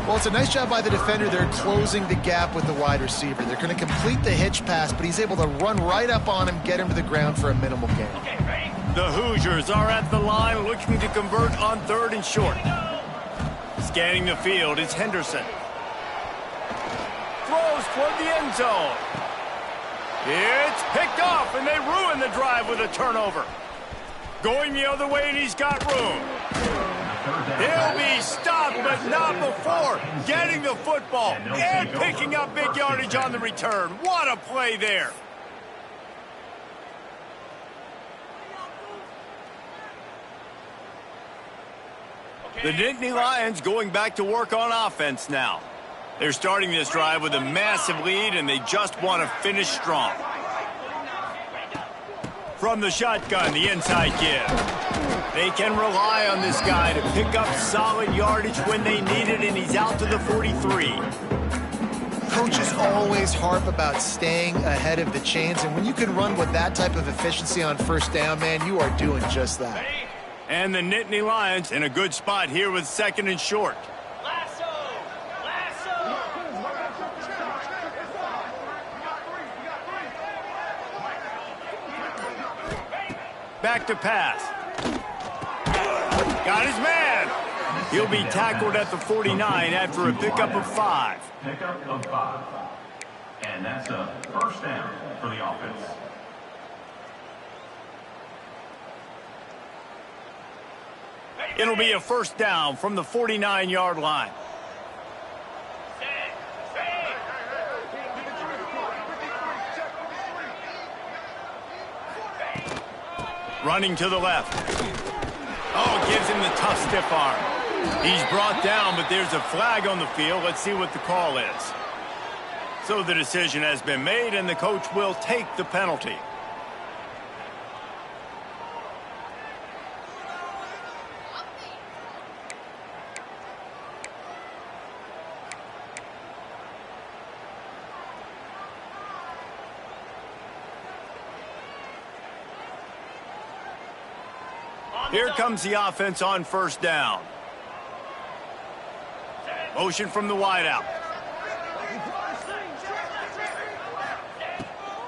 Well, it's a nice job by the defender. They're closing the gap with the wide receiver. They're going to complete the hitch pass, but he's able to run right up on him, get him to the ground for a minimal gain. Okay, ready? The Hoosiers are at the line looking to convert on 3rd and short. Scanning the field, it's Henderson. Throws toward the end zone. It's picked off, and they ruin the drive with a turnover. Going the other way, and he's got room. He'll be stopped, but not before getting the football and picking up big yardage on the return. What a play there. The Nittany Lions going back to work on offense now. They're starting this drive with a massive lead, and they just want to finish strong. From the shotgun, the inside give. They can rely on this guy to pick up solid yardage when they need it, and he's out to the 43. Coaches always harp about staying ahead of the chains, and when you can run with that type of efficiency on first down, man, you are doing just that. And the Nittany Lions in a good spot here with 2nd and short. Lasso. Lasso. Back to pass. Got his man. He'll be tackled at the 49 after a pickup of 5. Pickup of 5. And that's a first down for the offense. It'll be a first down from the 49-yard line. Running to the left. Oh, gives him the tough stiff arm. He's brought down, but there's a flag on the field. Let's see what the call is. So the decision has been made, and the coach will take the penalty. Here comes the offense on first down. Motion from the wideout.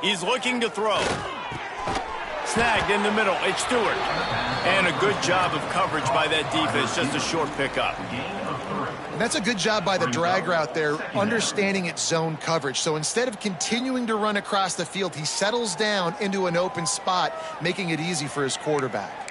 He's looking to throw. Snagged in the middle. It's Stewart. And a good job of coverage by that defense. Just a short pickup. And that's a good job by the drag route there, understanding its zone coverage. So instead of continuing to run across the field, he settles down into an open spot, making it easy for his quarterback.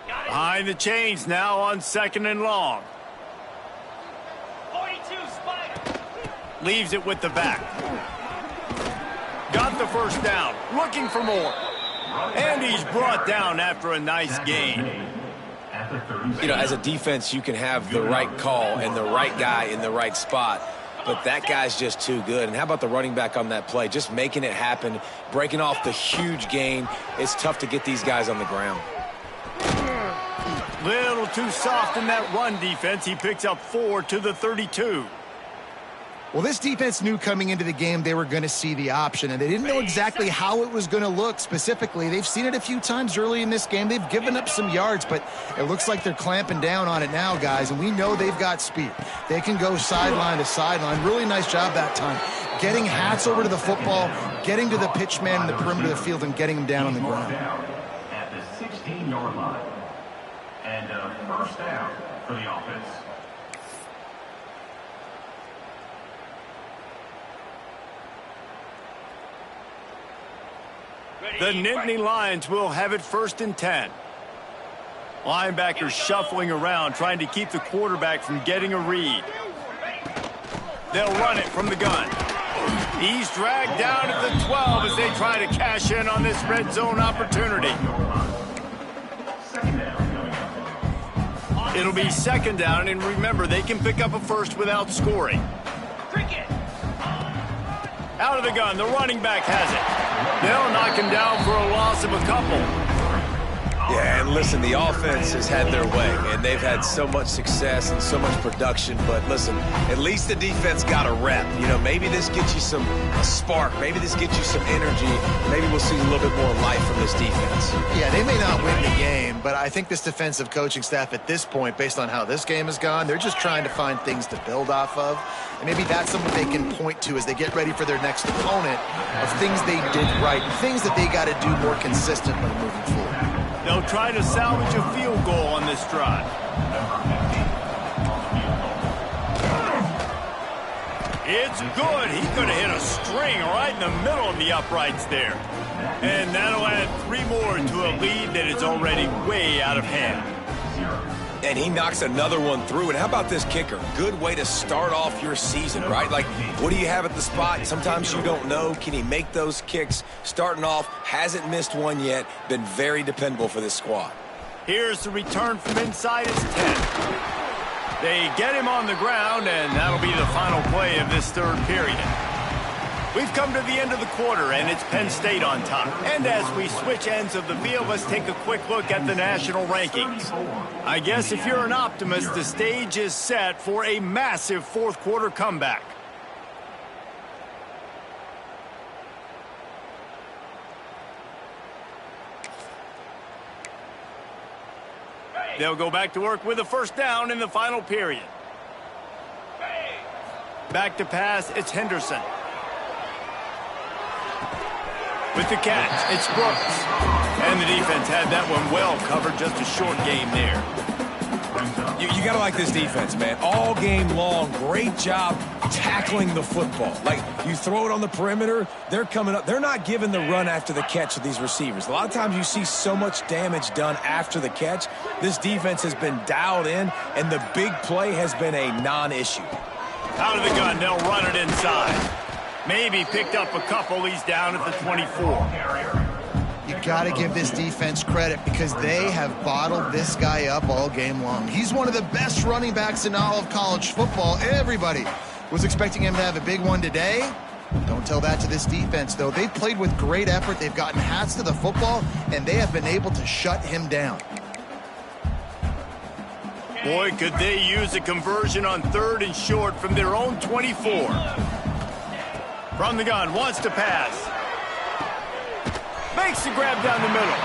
Behind the chains now on 2nd and long. 42 Spider. Leaves it with the back. Got the first down. Looking for more. And he's brought down after a nice gain. You know, as a defense, you can have the right call and the right guy in the right spot, but that guy's just too good. And how about the running back on that play? Just making it happen, breaking off the huge gain. It's tough to get these guys on the ground. Little too soft in that run defense. He picks up 4 to the 32. Well, this defense knew coming into the game they were going to see the option, and they didn't know exactly how it was going to look specifically. They've seen it a few times early in this game. They've given up some yards, but it looks like they're clamping down on it now, guys, and we know they've got speed. They can go sideline to sideline. Really nice job that time. Getting Hats over to the football, getting to the pitch man in the perimeter of the field, and getting him down on the ground. At the 16-yard line. And a first down for the offense. The Nittany Lions will have it 1st and 10. Linebackers shuffling around, trying to keep the quarterback from getting a read. They'll run it from the gun. He's dragged down at the 12 as they try to cash in on this red zone opportunity. It'll be 2nd down, and remember, they can pick up a first without scoring. Out of the gun, the running back has it. They'll knock him down for a loss of a couple. Yeah, and listen, the offense has had their way, and they've had so much success and so much production. But listen, at least the defense got a rep. You know, maybe this gets you a spark. Maybe this gets you some energy. Maybe we'll see a little bit more life from this defense. Yeah, they may not win the game, but I think this defensive coaching staff at this point, based on how this game has gone, they're just trying to find things to build off of. And maybe that's something they can point to as they get ready for their next opponent of things they did right and things that they got to do more consistently moving forward. They'll try to salvage a field goal on this drive. It's good. He could have hit a string right in the middle of the uprights there. And that'll add 3 more to a lead that is already way out of hand. And he knocks another one through. And how about this kicker? Good way to start off your season, right? Like, what do you have at the spot? Sometimes you don't know. Can he make those kicks? Starting off, hasn't missed one yet. Been very dependable for this squad. Here's the return from inside his 10. They get him on the ground, and that'll be the final play of this 3rd period. We've come to the end of the quarter, and it's Penn State on top. And as we switch ends of the field, let's take a quick look at the national rankings. I guess if you're an optimist, the stage is set for a massive 4th quarter comeback. They'll go back to work with a first down in the final period. Back to pass, it's Henderson. With the catch, it's Brooks. And the defense had that one well covered, just a short game there. You got to like this defense, man. All game long, great job tackling the football. Like, you throw it on the perimeter, they're coming up. They're not giving the run after the catch to these receivers. A lot of times you see so much damage done after the catch. This defense has been dialed in, and the big play has been a non-issue. Out of the gun, they'll run it inside. Maybe picked up a couple. He's down at the 24. You got to give this defense credit because they have bottled this guy up all game long. He's one of the best running backs in all of college football. Everybody was expecting him to have a big one today. Don't tell that to this defense, though. They've played with great effort. They've gotten Hats to the football, and they have been able to shut him down. Boy, could they use a conversion on 3rd and short from their own 24. From the gun, wants to pass. Makes the grab down the middle.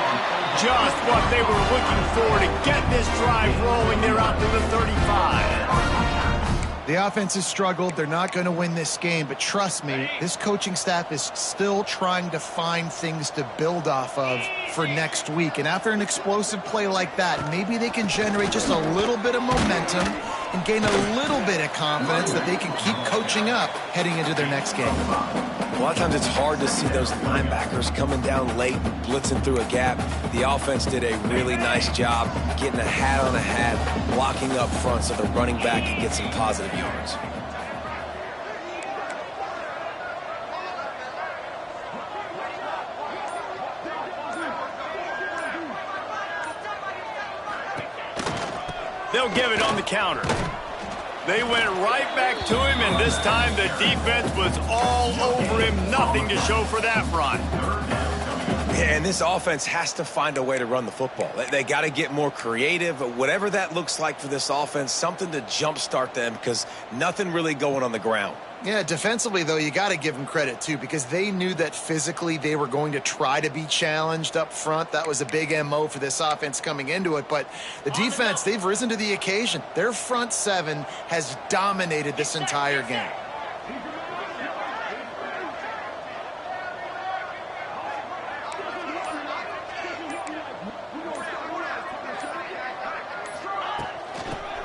Just what they were looking for to get this drive rolling. They're out to the 35. The offense has struggled. They're not going to win this game, but trust me, this coaching staff is still trying to find things to build off of for next week. And after an explosive play like that, maybe they can generate just a little bit of momentum and gain a little bit of confidence that they can keep coaching up heading into their next game. A lot of times it's hard to see those linebackers coming down late and blitzing through a gap. The offense did a really nice job getting a hat on a hat, blocking up front so the running back can get some positive yards. They'll give it on the counter. They went right back to him, and this time the defense was all over him. Nothing to show for that run. Yeah, and this offense has to find a way to run the football. They got to get more creative. Whatever that looks like for this offense, something to jumpstart them because nothing really going on the ground. Yeah, defensively, though, you got to give them credit, too, because they knew that physically they were going to try to be challenged up front. That was a big MO for this offense coming into it. But the defense, they've risen to the occasion. Their front seven has dominated this entire game.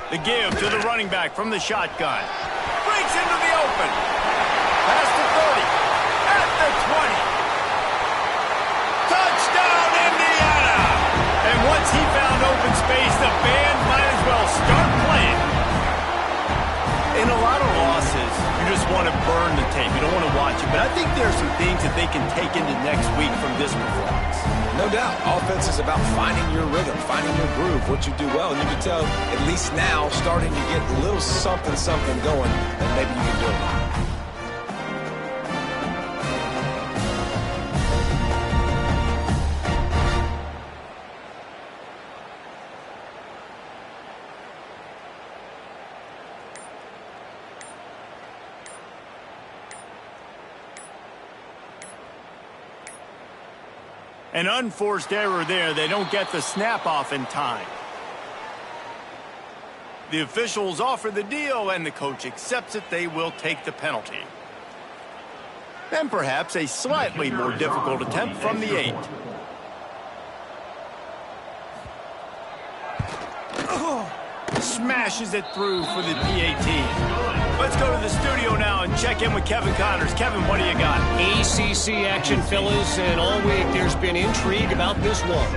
The give to the running back from the shotgun. Breaks into the open. Past the 30. At the 20. Touchdown, Indiana! And once he found open space, the band might as well start playing. In a lot of losses, you just want to burn the tape. You don't want to watch it. But I think there are some things that they can take into next week from this performance. No doubt. Offense is about finding your rhythm, finding your groove, what you do well. And you can tell, at least now, starting to get a little something going, and maybe you can do it. An unforced error there. They don't get the snap off in time. The officials offer the deal, and the coach accepts it. They will take the penalty. And perhaps a slightly more difficult attempt from the 8. Smashes it through for the PAT. Let's go to the studio now and check in with Kevin Connors. Kevin, what do you got? ACC action, fellas, and all week there's been intrigue about this one.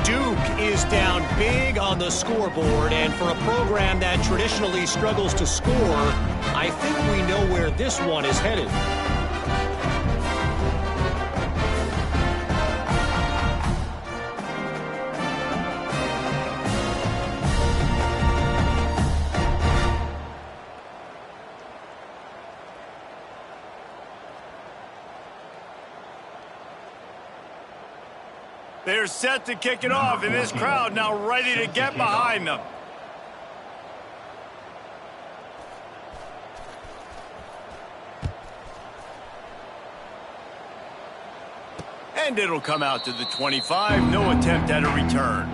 Duke is down big on the scoreboard, and for a program that traditionally struggles to score, I think we know where this one is headed. They're set to kick it off, and this crowd now ready to get behind them. And it'll come out to the 25. No attempt at a return.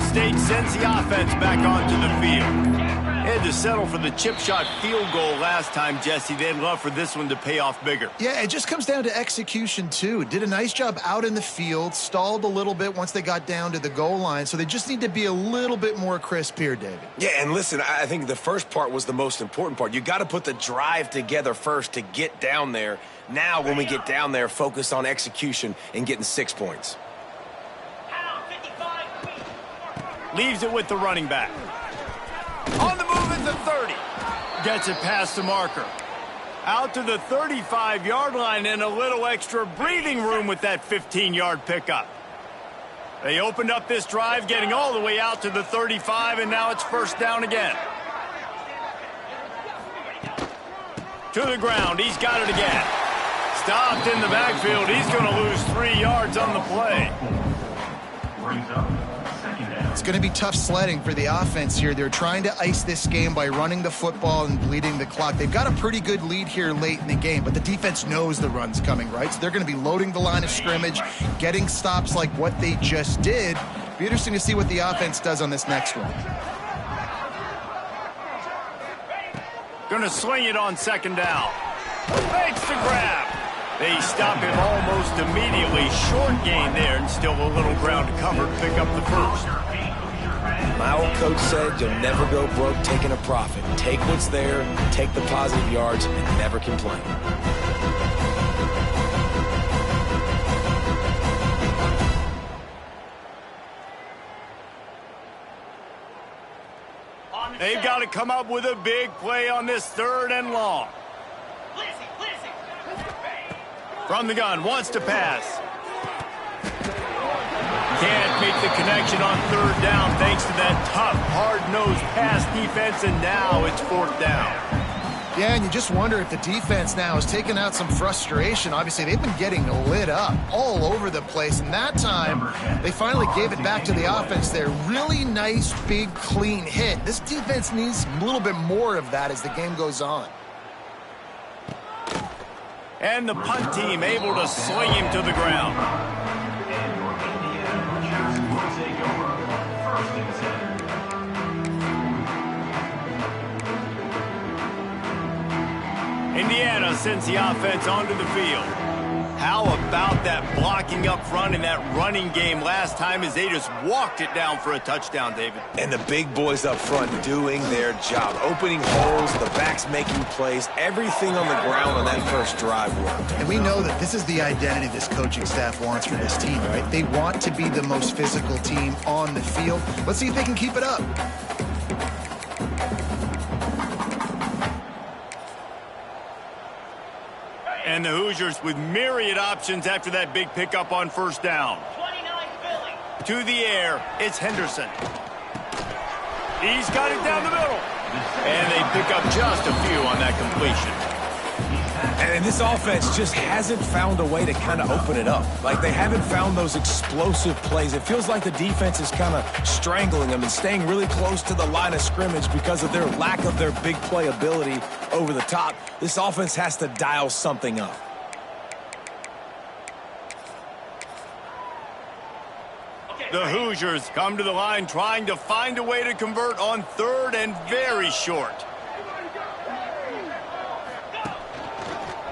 State sends the offense back onto the field. Had to settle for the chip shot field goal last time, Jesse. They'd love for this one to pay off bigger. Yeah, it just comes down to execution, too. Did a nice job out in the field, stalled a little bit once they got down to the goal line, so they just need to be a little bit more crisp here, David. Yeah, and listen, I think the first part was the most important part. You got to put the drive together first to get down there. Now, when we get down there, focus on execution and getting 6 points. Leaves it with the running back. On the move at the 30. Gets it past the marker. Out to the 35-yard line, and a little extra breathing room with that 15-yard pickup. They opened up this drive, getting all the way out to the 35, and now it's first down again. To the ground. He's got it again. Stopped in the backfield. He's going to lose 3 yards on the play. Brings up second down. It's going to be tough sledding for the offense here. They're trying to ice this game by running the football and bleeding the clock. They've got a pretty good lead here late in the game, but the defense knows the run's coming, right? So they're going to be loading the line of scrimmage, getting stops like what they just did. Be interesting to see what the offense does on this next one. Going to sling it on second down. Makes the grab. They stop him almost immediately. Short gain there, and still a little ground to cover to pick up the first. My old coach said you'll never go broke taking a profit. Take what's there, take the positive yards, and never complain. They've got to come up with a big play on this 3rd and long. From the gun, wants to pass. Can't make the connection on 3rd down thanks to that tough, hard-nosed pass defense, and now it's 4th down. Yeah, and you just wonder if the defense now has taken out some frustration. Obviously, they've been getting lit up all over the place, and that time they finally gave it back to the offense there. Really nice, big, clean hit. This defense needs a little bit more of that as the game goes on. And the punt team able to sling him to the ground. Indiana sends the offense onto the field. How about that blocking up front in that running game last time as they just walked it down for a touchdown, David? And the big boys up front doing their job. Opening holes, the backs making plays, everything on the ground on that first drive worked. And we know that this is the identity this coaching staff wants for this team, right? They want to be the most physical team on the field. Let's see if they can keep it up. And the Hoosiers with myriad options after that big pickup on 1st down. 29 Philly. To the air, it's Henderson. He's got it down the middle. And they pick up just a few on that completion. And this offense just hasn't found a way to kind of open it up. Like, they haven't found those explosive plays. It feels like the defense is kind of strangling them and staying really close to the line of scrimmage because of their lack of their big play ability over the top. This offense has to dial something up. The Hoosiers come to the line trying to find a way to convert on 3rd and very short.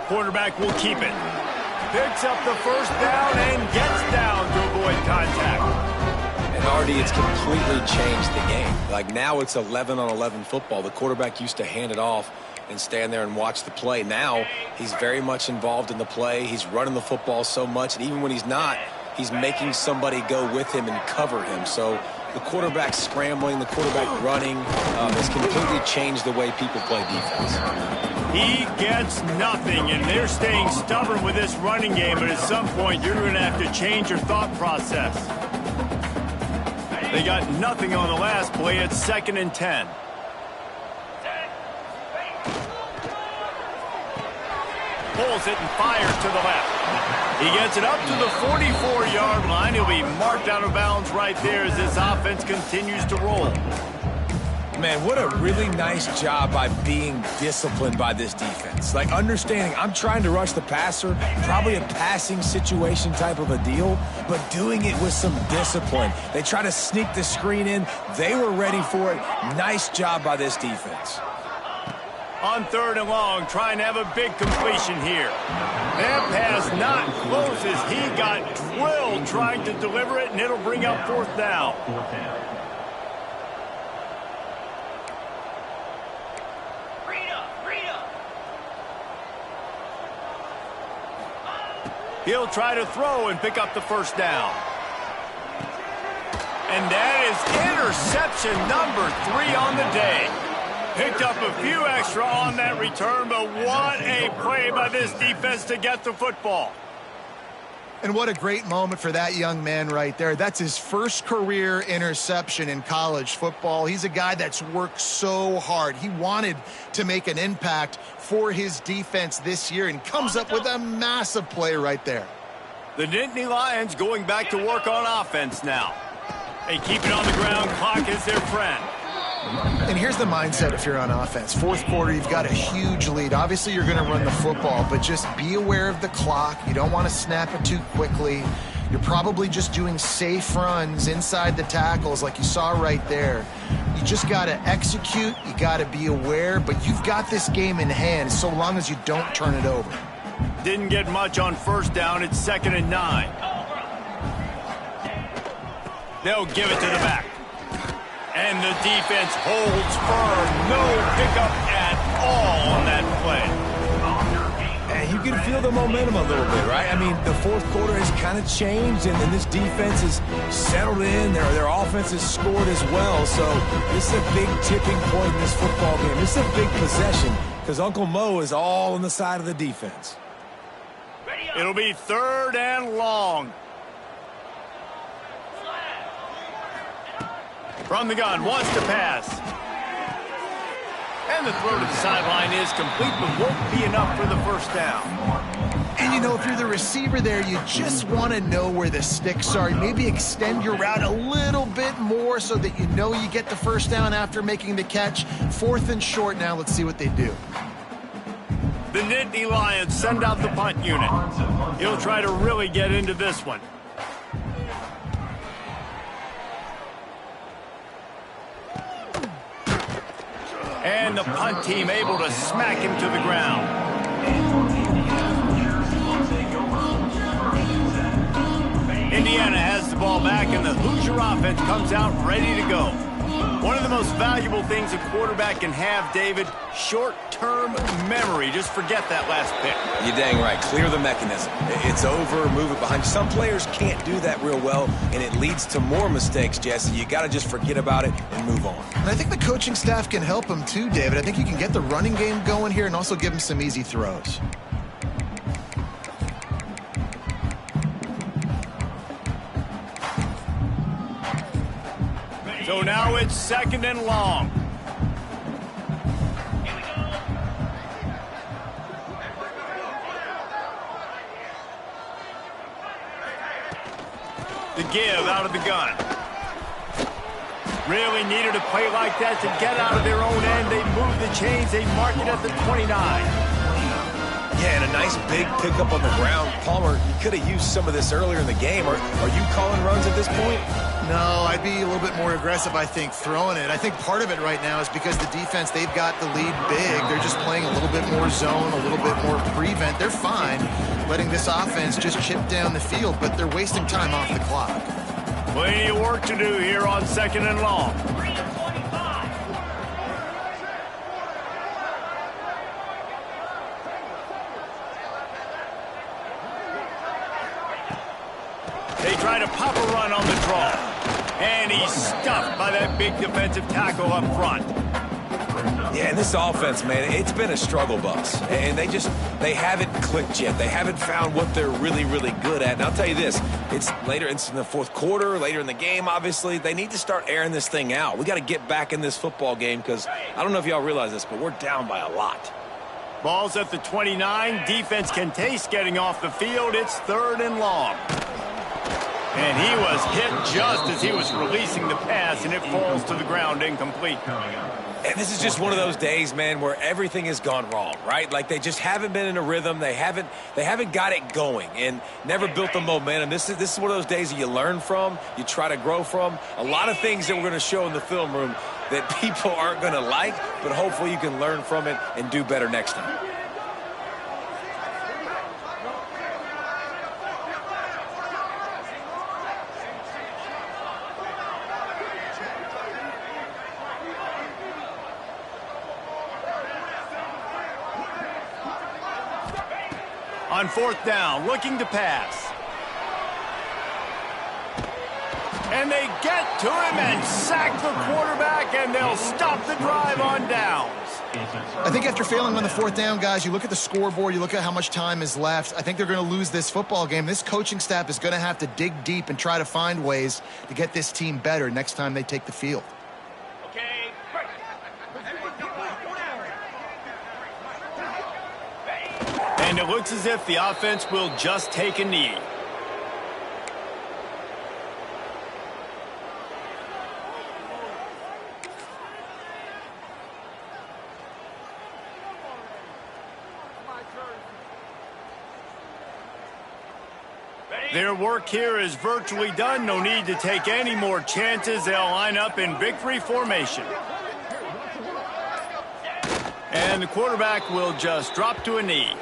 Quarterback will keep it. Picks up the 1st down and gets down to avoid contact. And Artie, it's completely changed the game. Like, now it's 11-on-11 football. The quarterback used to hand it off and stand there and watch the play. Now he's very much involved in the play. He's running the football so much, and even when he's not, he's making somebody go with him and cover him. So the quarterback scrambling, the quarterback running has completely changed the way people play defense. He gets nothing, and they're staying stubborn with this running game, but at some point you're going to have to change your thought process. They got nothing on the last play. It's 2nd and 10. Pulls it and fires to the left. He gets it up to the 44-yard line. He'll be marked out of bounds right there as this offense continues to roll. Man, what a really nice job by being disciplined by this defense. Like, understanding I'm trying to rush the passer, probably a passing situation type of a deal, but doing it with some discipline. They try to sneak the screen in. They were ready for it. Nice job by this defense. On 3rd and long, trying to have a big completion here. That pass not close as he got drilled trying to deliver it, and it'll bring up 4th down. He'll try to throw and pick up the 1st down. And that is interception number 3 on the day. Picked up a few extra on that return, but what a play by this defense to get the football. And what a great moment for that young man right there. That's his first career interception in college football. He's a guy that's worked so hard. He wanted to make an impact for his defense this year and comes up with a massive play right there. The Nittany Lions going back to work on offense now. They keep it on the ground. Clock is their friend. And here's the mindset if you're on offense. Fourth quarter, you've got a huge lead. Obviously, you're going to run the football, but just be aware of the clock. You don't want to snap it too quickly. You're probably just doing safe runs inside the tackles like you saw right there. You just got to execute. You got to be aware, but you've got this game in hand so long as you don't turn it over. Didn't get much on first down. It's 2nd and 9. They'll give it to the back. And the defense holds firm. No pickup at all on that play. And you can feel the momentum a little bit, right? I mean, the fourth quarter has kind of changed, and this defense is settled in. Their offense has scored as well. So this is a big tipping point in this football game. This is a big possession because Uncle Mo is all on the side of the defense. It'll be 3rd and long. From the gun, wants to pass. And the throw to the sideline is complete, but won't be enough for the first down. And you know, if you're the receiver there, you just want to know where the sticks are. Maybe extend your route a little bit more so that you know you get the first down after making the catch. 4th and short now. Let's see what they do. The Nittany Lions send out the punt unit. He'll try to really get into this one. And the punt team able to smack him to the ground. Indiana has the ball back, and the Hoosier offense comes out ready to go. One of the most valuable things a quarterback can have, David, short-term memory. Just forget that last pick. You're dang right. Clear the mechanism. It's over, move it behind you. Some players can't do that real well, and it leads to more mistakes, Jesse. You got to just forget about it and move on. And I think the coaching staff can help him too, David. I think you can get the running game going here and also give him some easy throws. So now it's 2nd and long. The give out of the gun. Really needed a play like that to get out of their own end. They move the chains. They mark it at the 29. Yeah, and a nice big pickup on the ground. Palmer, you could have used some of this earlier in the game. Are you calling runs at this point? No, I'd be a little bit more aggressive, I think, throwing it. I think part of it right now is because the defense, they've got the lead big. They're just playing a little bit more zone, a little bit more prevent. They're fine letting this offense just chip down the field, but they're wasting time off the clock. Plenty of work to do here on 2nd and long. They try to pop a run on the draw. And he's stuffed by that big defensive tackle up front. Yeah, and this offense, man, it's been a struggle bus. And they haven't clicked yet. They haven't found what they're really, really good at. And I'll tell you this, it's in the fourth quarter, later in the game, obviously. They need to start airing this thing out. We got to get back in this football game because I don't know if y'all realize this, but we're down by a lot. Ball's at the 29. Defense can taste getting off the field. It's 3rd and long. And he was hit just as he was releasing the pass, and it falls to the ground incomplete. And this is just one of those days, man, where everything has gone wrong, right? Like they just haven't been in a rhythm. They haven't got it going and never built the momentum. This is one of those days that you learn from, you try to grow from. A lot of things that we're going to show in the film room that people aren't going to like, but hopefully you can learn from it and do better next time. On 4th down, looking to pass. And they get to him and sack the quarterback, and they'll stop the drive on downs. I think after failing on the fourth down, guys, you look at the scoreboard, you look at how much time is left. I think they're going to lose this football game. This coaching staff is going to have to dig deep and try to find ways to get this team better next time they take the field. Okay. And it looks as if the offense will just take a knee. Their work here is virtually done. No need to take any more chances. They'll line up in victory formation. And the quarterback will just drop to a knee.